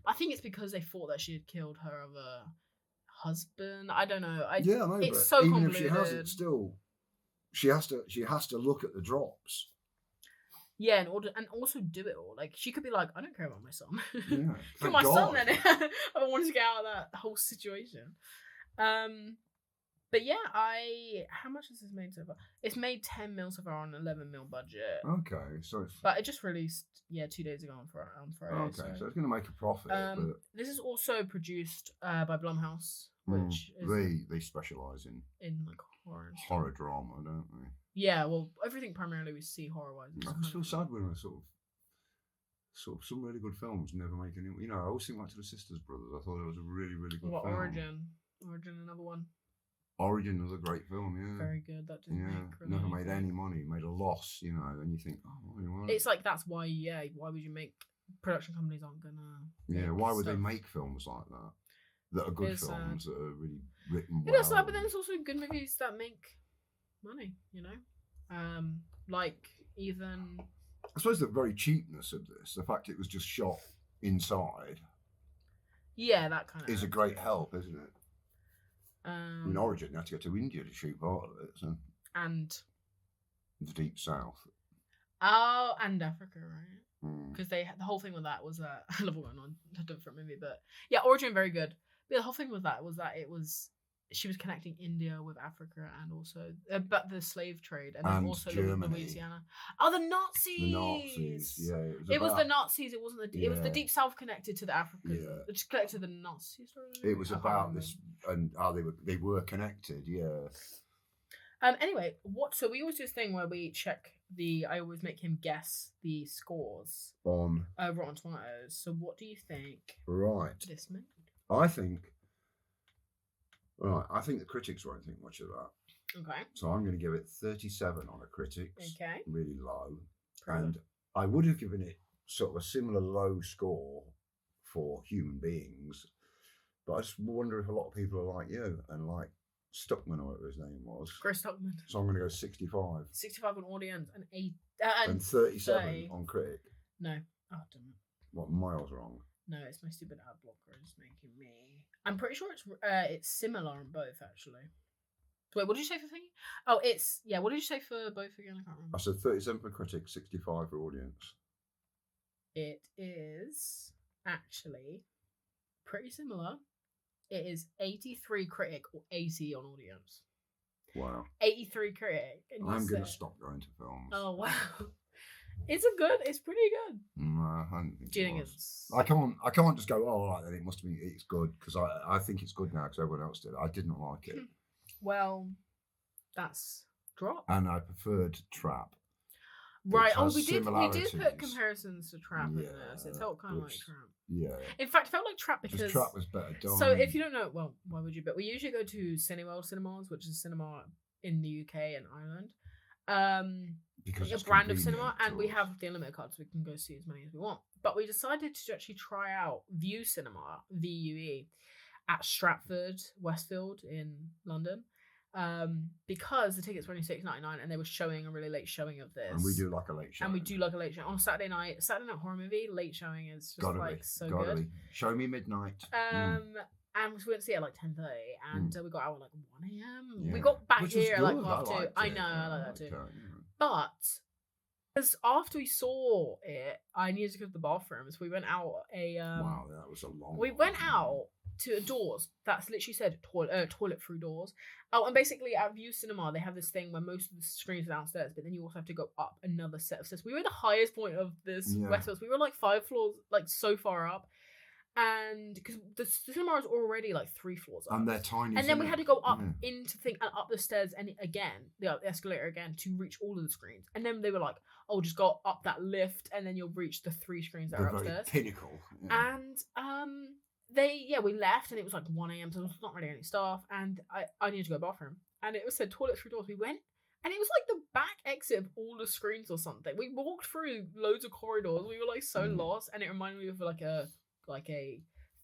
I think it's because they thought that she had killed her other husband. I don't know. I know, it's but so even convoluted. if she hasn't, still, she has to look at the drops. Yeah, and also do it all. Like she could be like, I don't care about my son. Yeah, Kill my son then. I don't want to get out of that whole situation. But yeah, how much has this made so far? It's made 10 mil so far on an 11 mil budget. Okay, so but it just released 2 days ago on Friday. Okay, so it's going to make a profit. But this is also produced by Blumhouse, which is they specialise in like horror drama, don't they? Yeah, well, everything primarily we see horror-wise. I just feel sad when I sort of some really good films never make any. You know, I always think back to The Sisters Brothers. I thought it was a really, really good film. Origin, another one. Origin was a great film, yeah. Very good. That didn't make never made any money, made a loss, you know, and you think, oh, it's like that's why, why would you make production companies aren't gonna? Yeah, why would they make films like that are good films that are really written well? It is sad, but then it's also good movies that make money, you know, like even. I suppose the very cheapness of this, the fact it was just shot inside. Yeah, that kind of is a great help, isn't it? In Origin, you had to go to India to shoot part of it, so. And the Deep South. Oh, and Africa, right? Because the whole thing with that was that I love what's going on a different movie, but yeah, Origin very good. But the whole thing with that was that she was connecting India with Africa and also but the slave trade and then also Germany. Louisiana. Oh, the Nazis! The Nazis, yeah. It was the Nazis. It wasn't the. It was the Deep South connected to the Africans. Yeah. It just connected to the Nazis. It was about this and how they were connected. Yeah. Anyway, so we always do this thing where we check I always make him guess the scores on Rotten Tomatoes. So what do you think? Right. This made? I think the critics won't think much of that. Okay. So I'm going to give it 37 on the critics. Okay. Really low. And I would have given it sort of a similar low score for human beings. But I just wonder if a lot of people are like you and like Stuckman or whatever his name was. Chris Stuckman. So I'm going to go 65. 65 on audience and 37 30. on critic. No. Oh, damn it. What, miles wrong? No, it's my stupid ad blocker is making me. I'm pretty sure it's similar on both actually. Wait, what did you say for thingy? Oh, it's what did you say for both again? I can't remember. I said 37 for critic, 65 for audience. It is actually pretty similar. It is 83 critic or 80 on audience. Wow. 83 critic. I'm going to stop going to films. Oh wow. It's pretty good. No, I don't think Do you it think was. it's? I can't just go, all right, then it must be, it's good, because I think it's good now because everyone else did. I did not like it. Well, that's drop. And I preferred Trap. Right. Oh, we did put comparisons to Trap in Yeah, this. It felt kind of like Trap. Yeah. In fact, it felt like Trap because Trap was better done. So if you don't know, well, why would you? But we usually go to Cineworld Cinemas, which is a cinema in the UK and Ireland. Because a brand of cinema, and we have the unlimited card, so we can go see as many as we want. But we decided to actually try out Vue Cinema, VUE, at Stratford, Westfield in London, because the tickets were only $6.99, and they were showing a really late showing of this. And we do like a late showing. And we do like a late showing on Saturday night horror movie. Late showing is just so good. Be. Show me midnight. And we went to see it at like 10:30, and we got out at like 1 a.m. Yeah. We got back Which here at like good. 2:30. I know, I like that too. But because after we saw it, I needed to go to the bathroom, so we went out wow, that was a long. We went out to doors that's literally said toilet through doors. Oh, and basically at Vue Cinema they have this thing where most of the screens are downstairs, but then you also have to go up another set of stairs. We were at the highest point of this Westfield. We were like 5 floors, like so far up. And because the cinema is already like 3 floors up, and they're tiny, and then we had to go up into thing and up the stairs and again the escalator again to reach all of the screens. And then they were like, "Oh, just go up that lift, and then you'll reach the 3 screens that are upstairs." Very pinnacle. Yeah. And we left, and it was like 1 a.m. so there was not really any staff, and I needed to go to the bathroom, and it was said toilet through doors. We went. And it was like the back exit of all the screens or something. We walked through loads of corridors. We were like so lost, and it reminded me of like a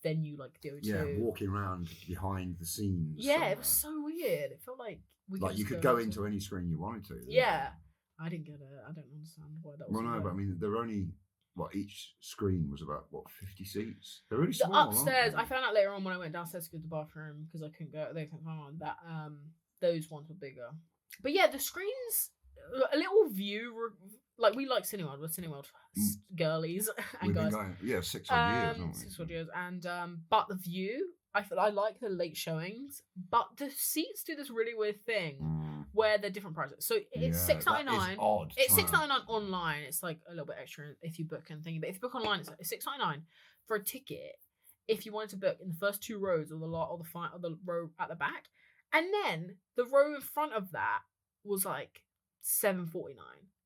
venue like do too. Yeah, walking around behind the scenes. Yeah, somewhere. It was so weird. It felt like you could go into any screen you wanted to. Yeah. I didn't get it. I don't understand why that was. Well, no, but I mean, there are only each screen was about 50 seats. They're really The small. upstairs, aren't they? I found out later on when I went downstairs to go to the bathroom because I couldn't go. They couldn't find one that those ones were bigger. But yeah, the screens, a little view. Like we like Cineworld. We're Cineworld girlies and We've been guys. going, 6 odd years, haven't we? 6 odd years, and but the view. I like the late showings, but the seats do this really weird thing where they're different prices. So it's $6.99. That is odd. It's $6.99 online. It's like a little bit extra if you book and thingy. But if you book online, it's $6.99 for a ticket. If you wanted to book in the first 2 rows or the row at the back, and then the row in front of that was like $7.49,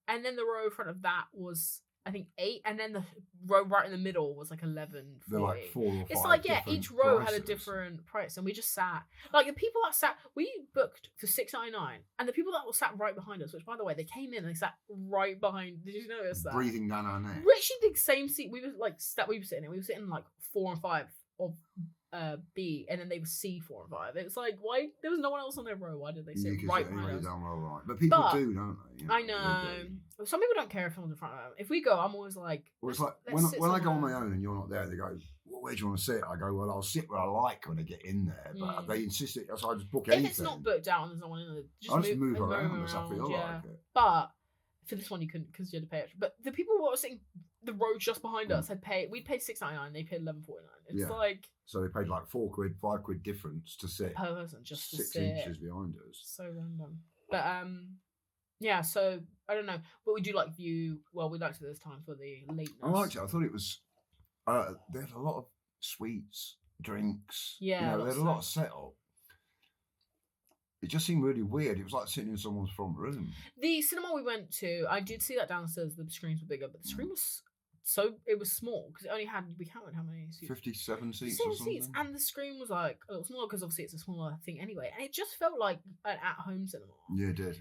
and then the row in front of that was I think $8, and then the row right in the middle was like $11.40. They're like 4 or 5. It's like each row had a prices. different price, and we just sat like the people that sat. We booked for $6.99, and the people that were sat right behind us, which by the way they came in and they sat right behind. Did you notice that? Breathing down our neck. We actually did the same seat. We were like we were sitting in. We were sitting like 4 and 5 of B, and then they were C 4 and 5. It was like why there was no one else on their row. Why did they sit right behind us? Down well, right. But people do, don't they? I know. Some people don't care if someone's in front of them. If we go, I'm always like. Well, it's like when I go on my own and you're not there, they go, well, "Where do you want to sit?" I go, "Well, I'll sit where I like when I get in there." But they insist it, so I just book anything. If it's not booked out and there's no one in there, I just move around as I feel like it. But for this one, you couldn't because you had to pay extra. But the people who were sitting the row just behind us had paid. We paid $6.99. They paid $11.49. It's like. So they paid like £4, £5 difference to sit per person just to 6 sit. inches behind us. So random. But yeah. So I don't know, but we do like view. Well, we liked it this time for the lateness. I liked it. I thought it was. They had a lot of sweets, drinks. Yeah, they had a lot of setup. It just seemed really weird. It was like sitting in someone's front room. The cinema we went to, I did see that downstairs. The screens were bigger, but the screen was it was small because it only had, we counted how many seats? 57 seats. 57 seats, and the screen was like a little smaller because obviously it's a smaller thing anyway, and it just felt like an at-home cinema. Yeah, it did.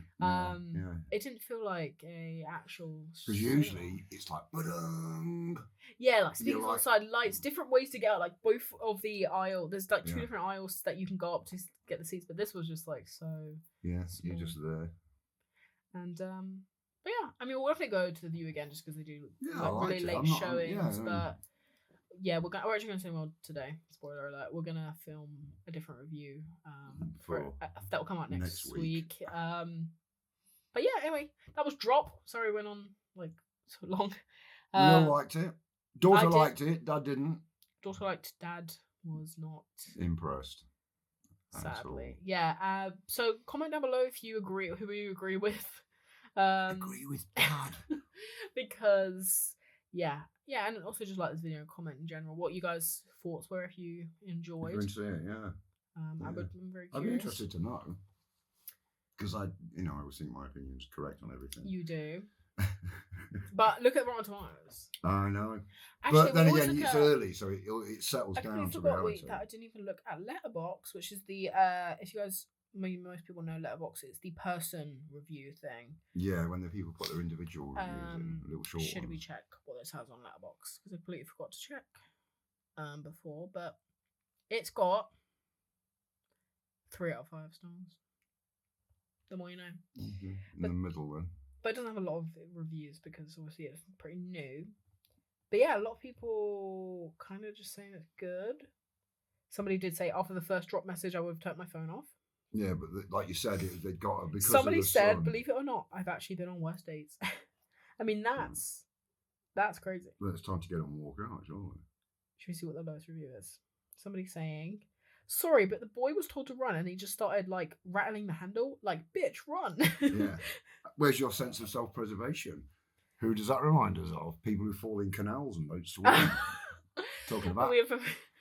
It didn't feel like a actual. Because usually it's like, ba-dung. Yeah, like speakers outside, lights, different ways to get out. Like both of the aisle, there's like 2 different aisles that you can go up to get the seats, but this was just like so. Yeah, small. You're just there. And but yeah, I mean, we'll definitely go to the View again just because they do really late showings. But yeah, we're actually going to Cineworld today. Spoiler alert: we're going to film a different review that will come out next week. But yeah, anyway, that was Drop. Sorry, we went on like so long. You all liked it. Daughter liked it. Dad didn't. Daughter liked. Dad was not impressed. Sadly, yeah. So comment down below if you agree, who you agree with. Agree with Dad. Because yeah, and also just like this video and comment in general what you guys' thoughts were if you enjoyed. I'm very curious. I'd be interested to know because I always think my opinion is correct on everything. You do. But look at Rotten Tomatoes. I know. Actually, but then again, it's early, so it settles down to reality. I didn't even look at Letterboxd, which is the if you guys, most people know Letterboxd, it's the person review thing. Yeah, when the people put their individual reviews in, a little short Should ones. we check what this has on Letterboxd? Because I completely forgot to check before, but it's got 3 out of 5 stars. The more you know. Mm-hmm. In the middle then. But it doesn't have a lot of reviews because obviously it's pretty new. But yeah, a lot of people kind of just saying it's good. Somebody did say after the first drop message I would have turned my phone off. Yeah, but like you said, they got it because somebody of the said, sun. believe it or not, I've actually been on worse dates. I mean, that's crazy. Well, it's time to get on and walk out, surely. Should we see what the lowest review is? Somebody saying, sorry, but the boy was told to run and he just started like rattling the handle. Like, bitch, run. Yeah. Where's your sense of self-preservation? Who does that remind us of? People who fall in canals and don't swim. Talking about.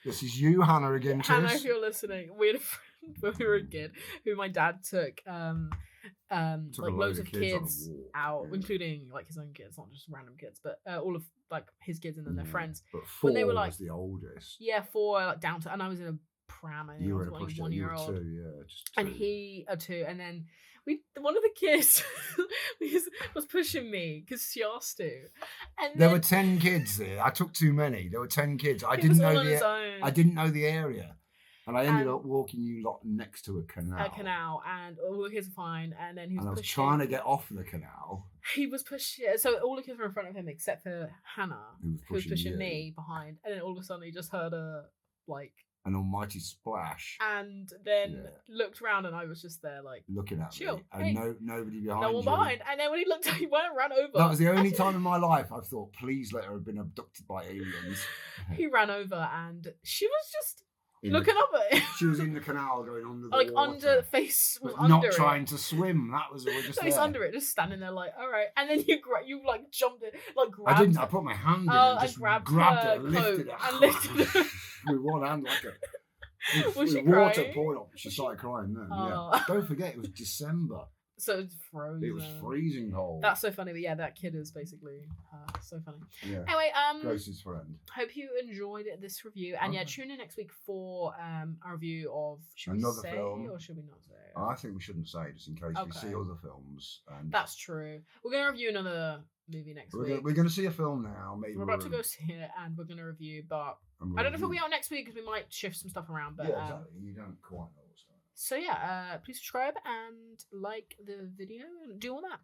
This is you, Hannah, again. Hannah, if you're listening, we had a friend when we were a kid who my dad took like loads of kids out, including like his own kids, not just random kids, but all of like his kids and then their friends. But 4 when they were like was the oldest. Yeah, 4 like down to, and I was in a pram and you I was were like 1 year old. 2, yeah, just 2. And he 2, and then one of the kids was pushing me because she asked to. And there were 10 kids there. I took too many. There were 10 kids. I didn't know the area. And I ended up walking you lot next to a canal. A canal, and all the kids were fine. And then he was And I was pushing. trying to get off the canal. He was pushing. So all the kids were in front of him except for Hannah, who was pushing you. me behind. And then all of a sudden, he just heard an almighty splash. And then looked around, and I was just there, looking at chill, me, and nobody behind. no one you. behind. And then when he looked, he went and ran over. That was the only time in my life I've thought, please let her have been abducted by aliens. He ran over, and she was just looking up at him. She was in the canal, going under the water. Under face was but under not it. trying to swim. That was just. So he's under it, just standing there, all right. And then you jumped it, grabbed. I didn't. I put my hand in and just grabbed her, coat lifted it, and lifted her with one hand, like a. Was she water crying? poured up. She started crying then. Oh. Yeah. Don't forget, it was December. So it's frozen. It was freezing cold. That's so funny, but yeah, that kid is basically so funny. Yeah. Anyway, Grace's friend. hope you enjoyed this review, and tune in next week for a review of Another we say film. or should we not say? I think we shouldn't say, just in case we see other films. And That's true. We're gonna review another movie next week. We're going to see a film now. Maybe We're about to go see it, and we're gonna review, but and I don't know if it'll be out next week because we might shift some stuff around. But yeah, exactly. You don't quite know what's going on. so yeah, please subscribe and like the video and do all that.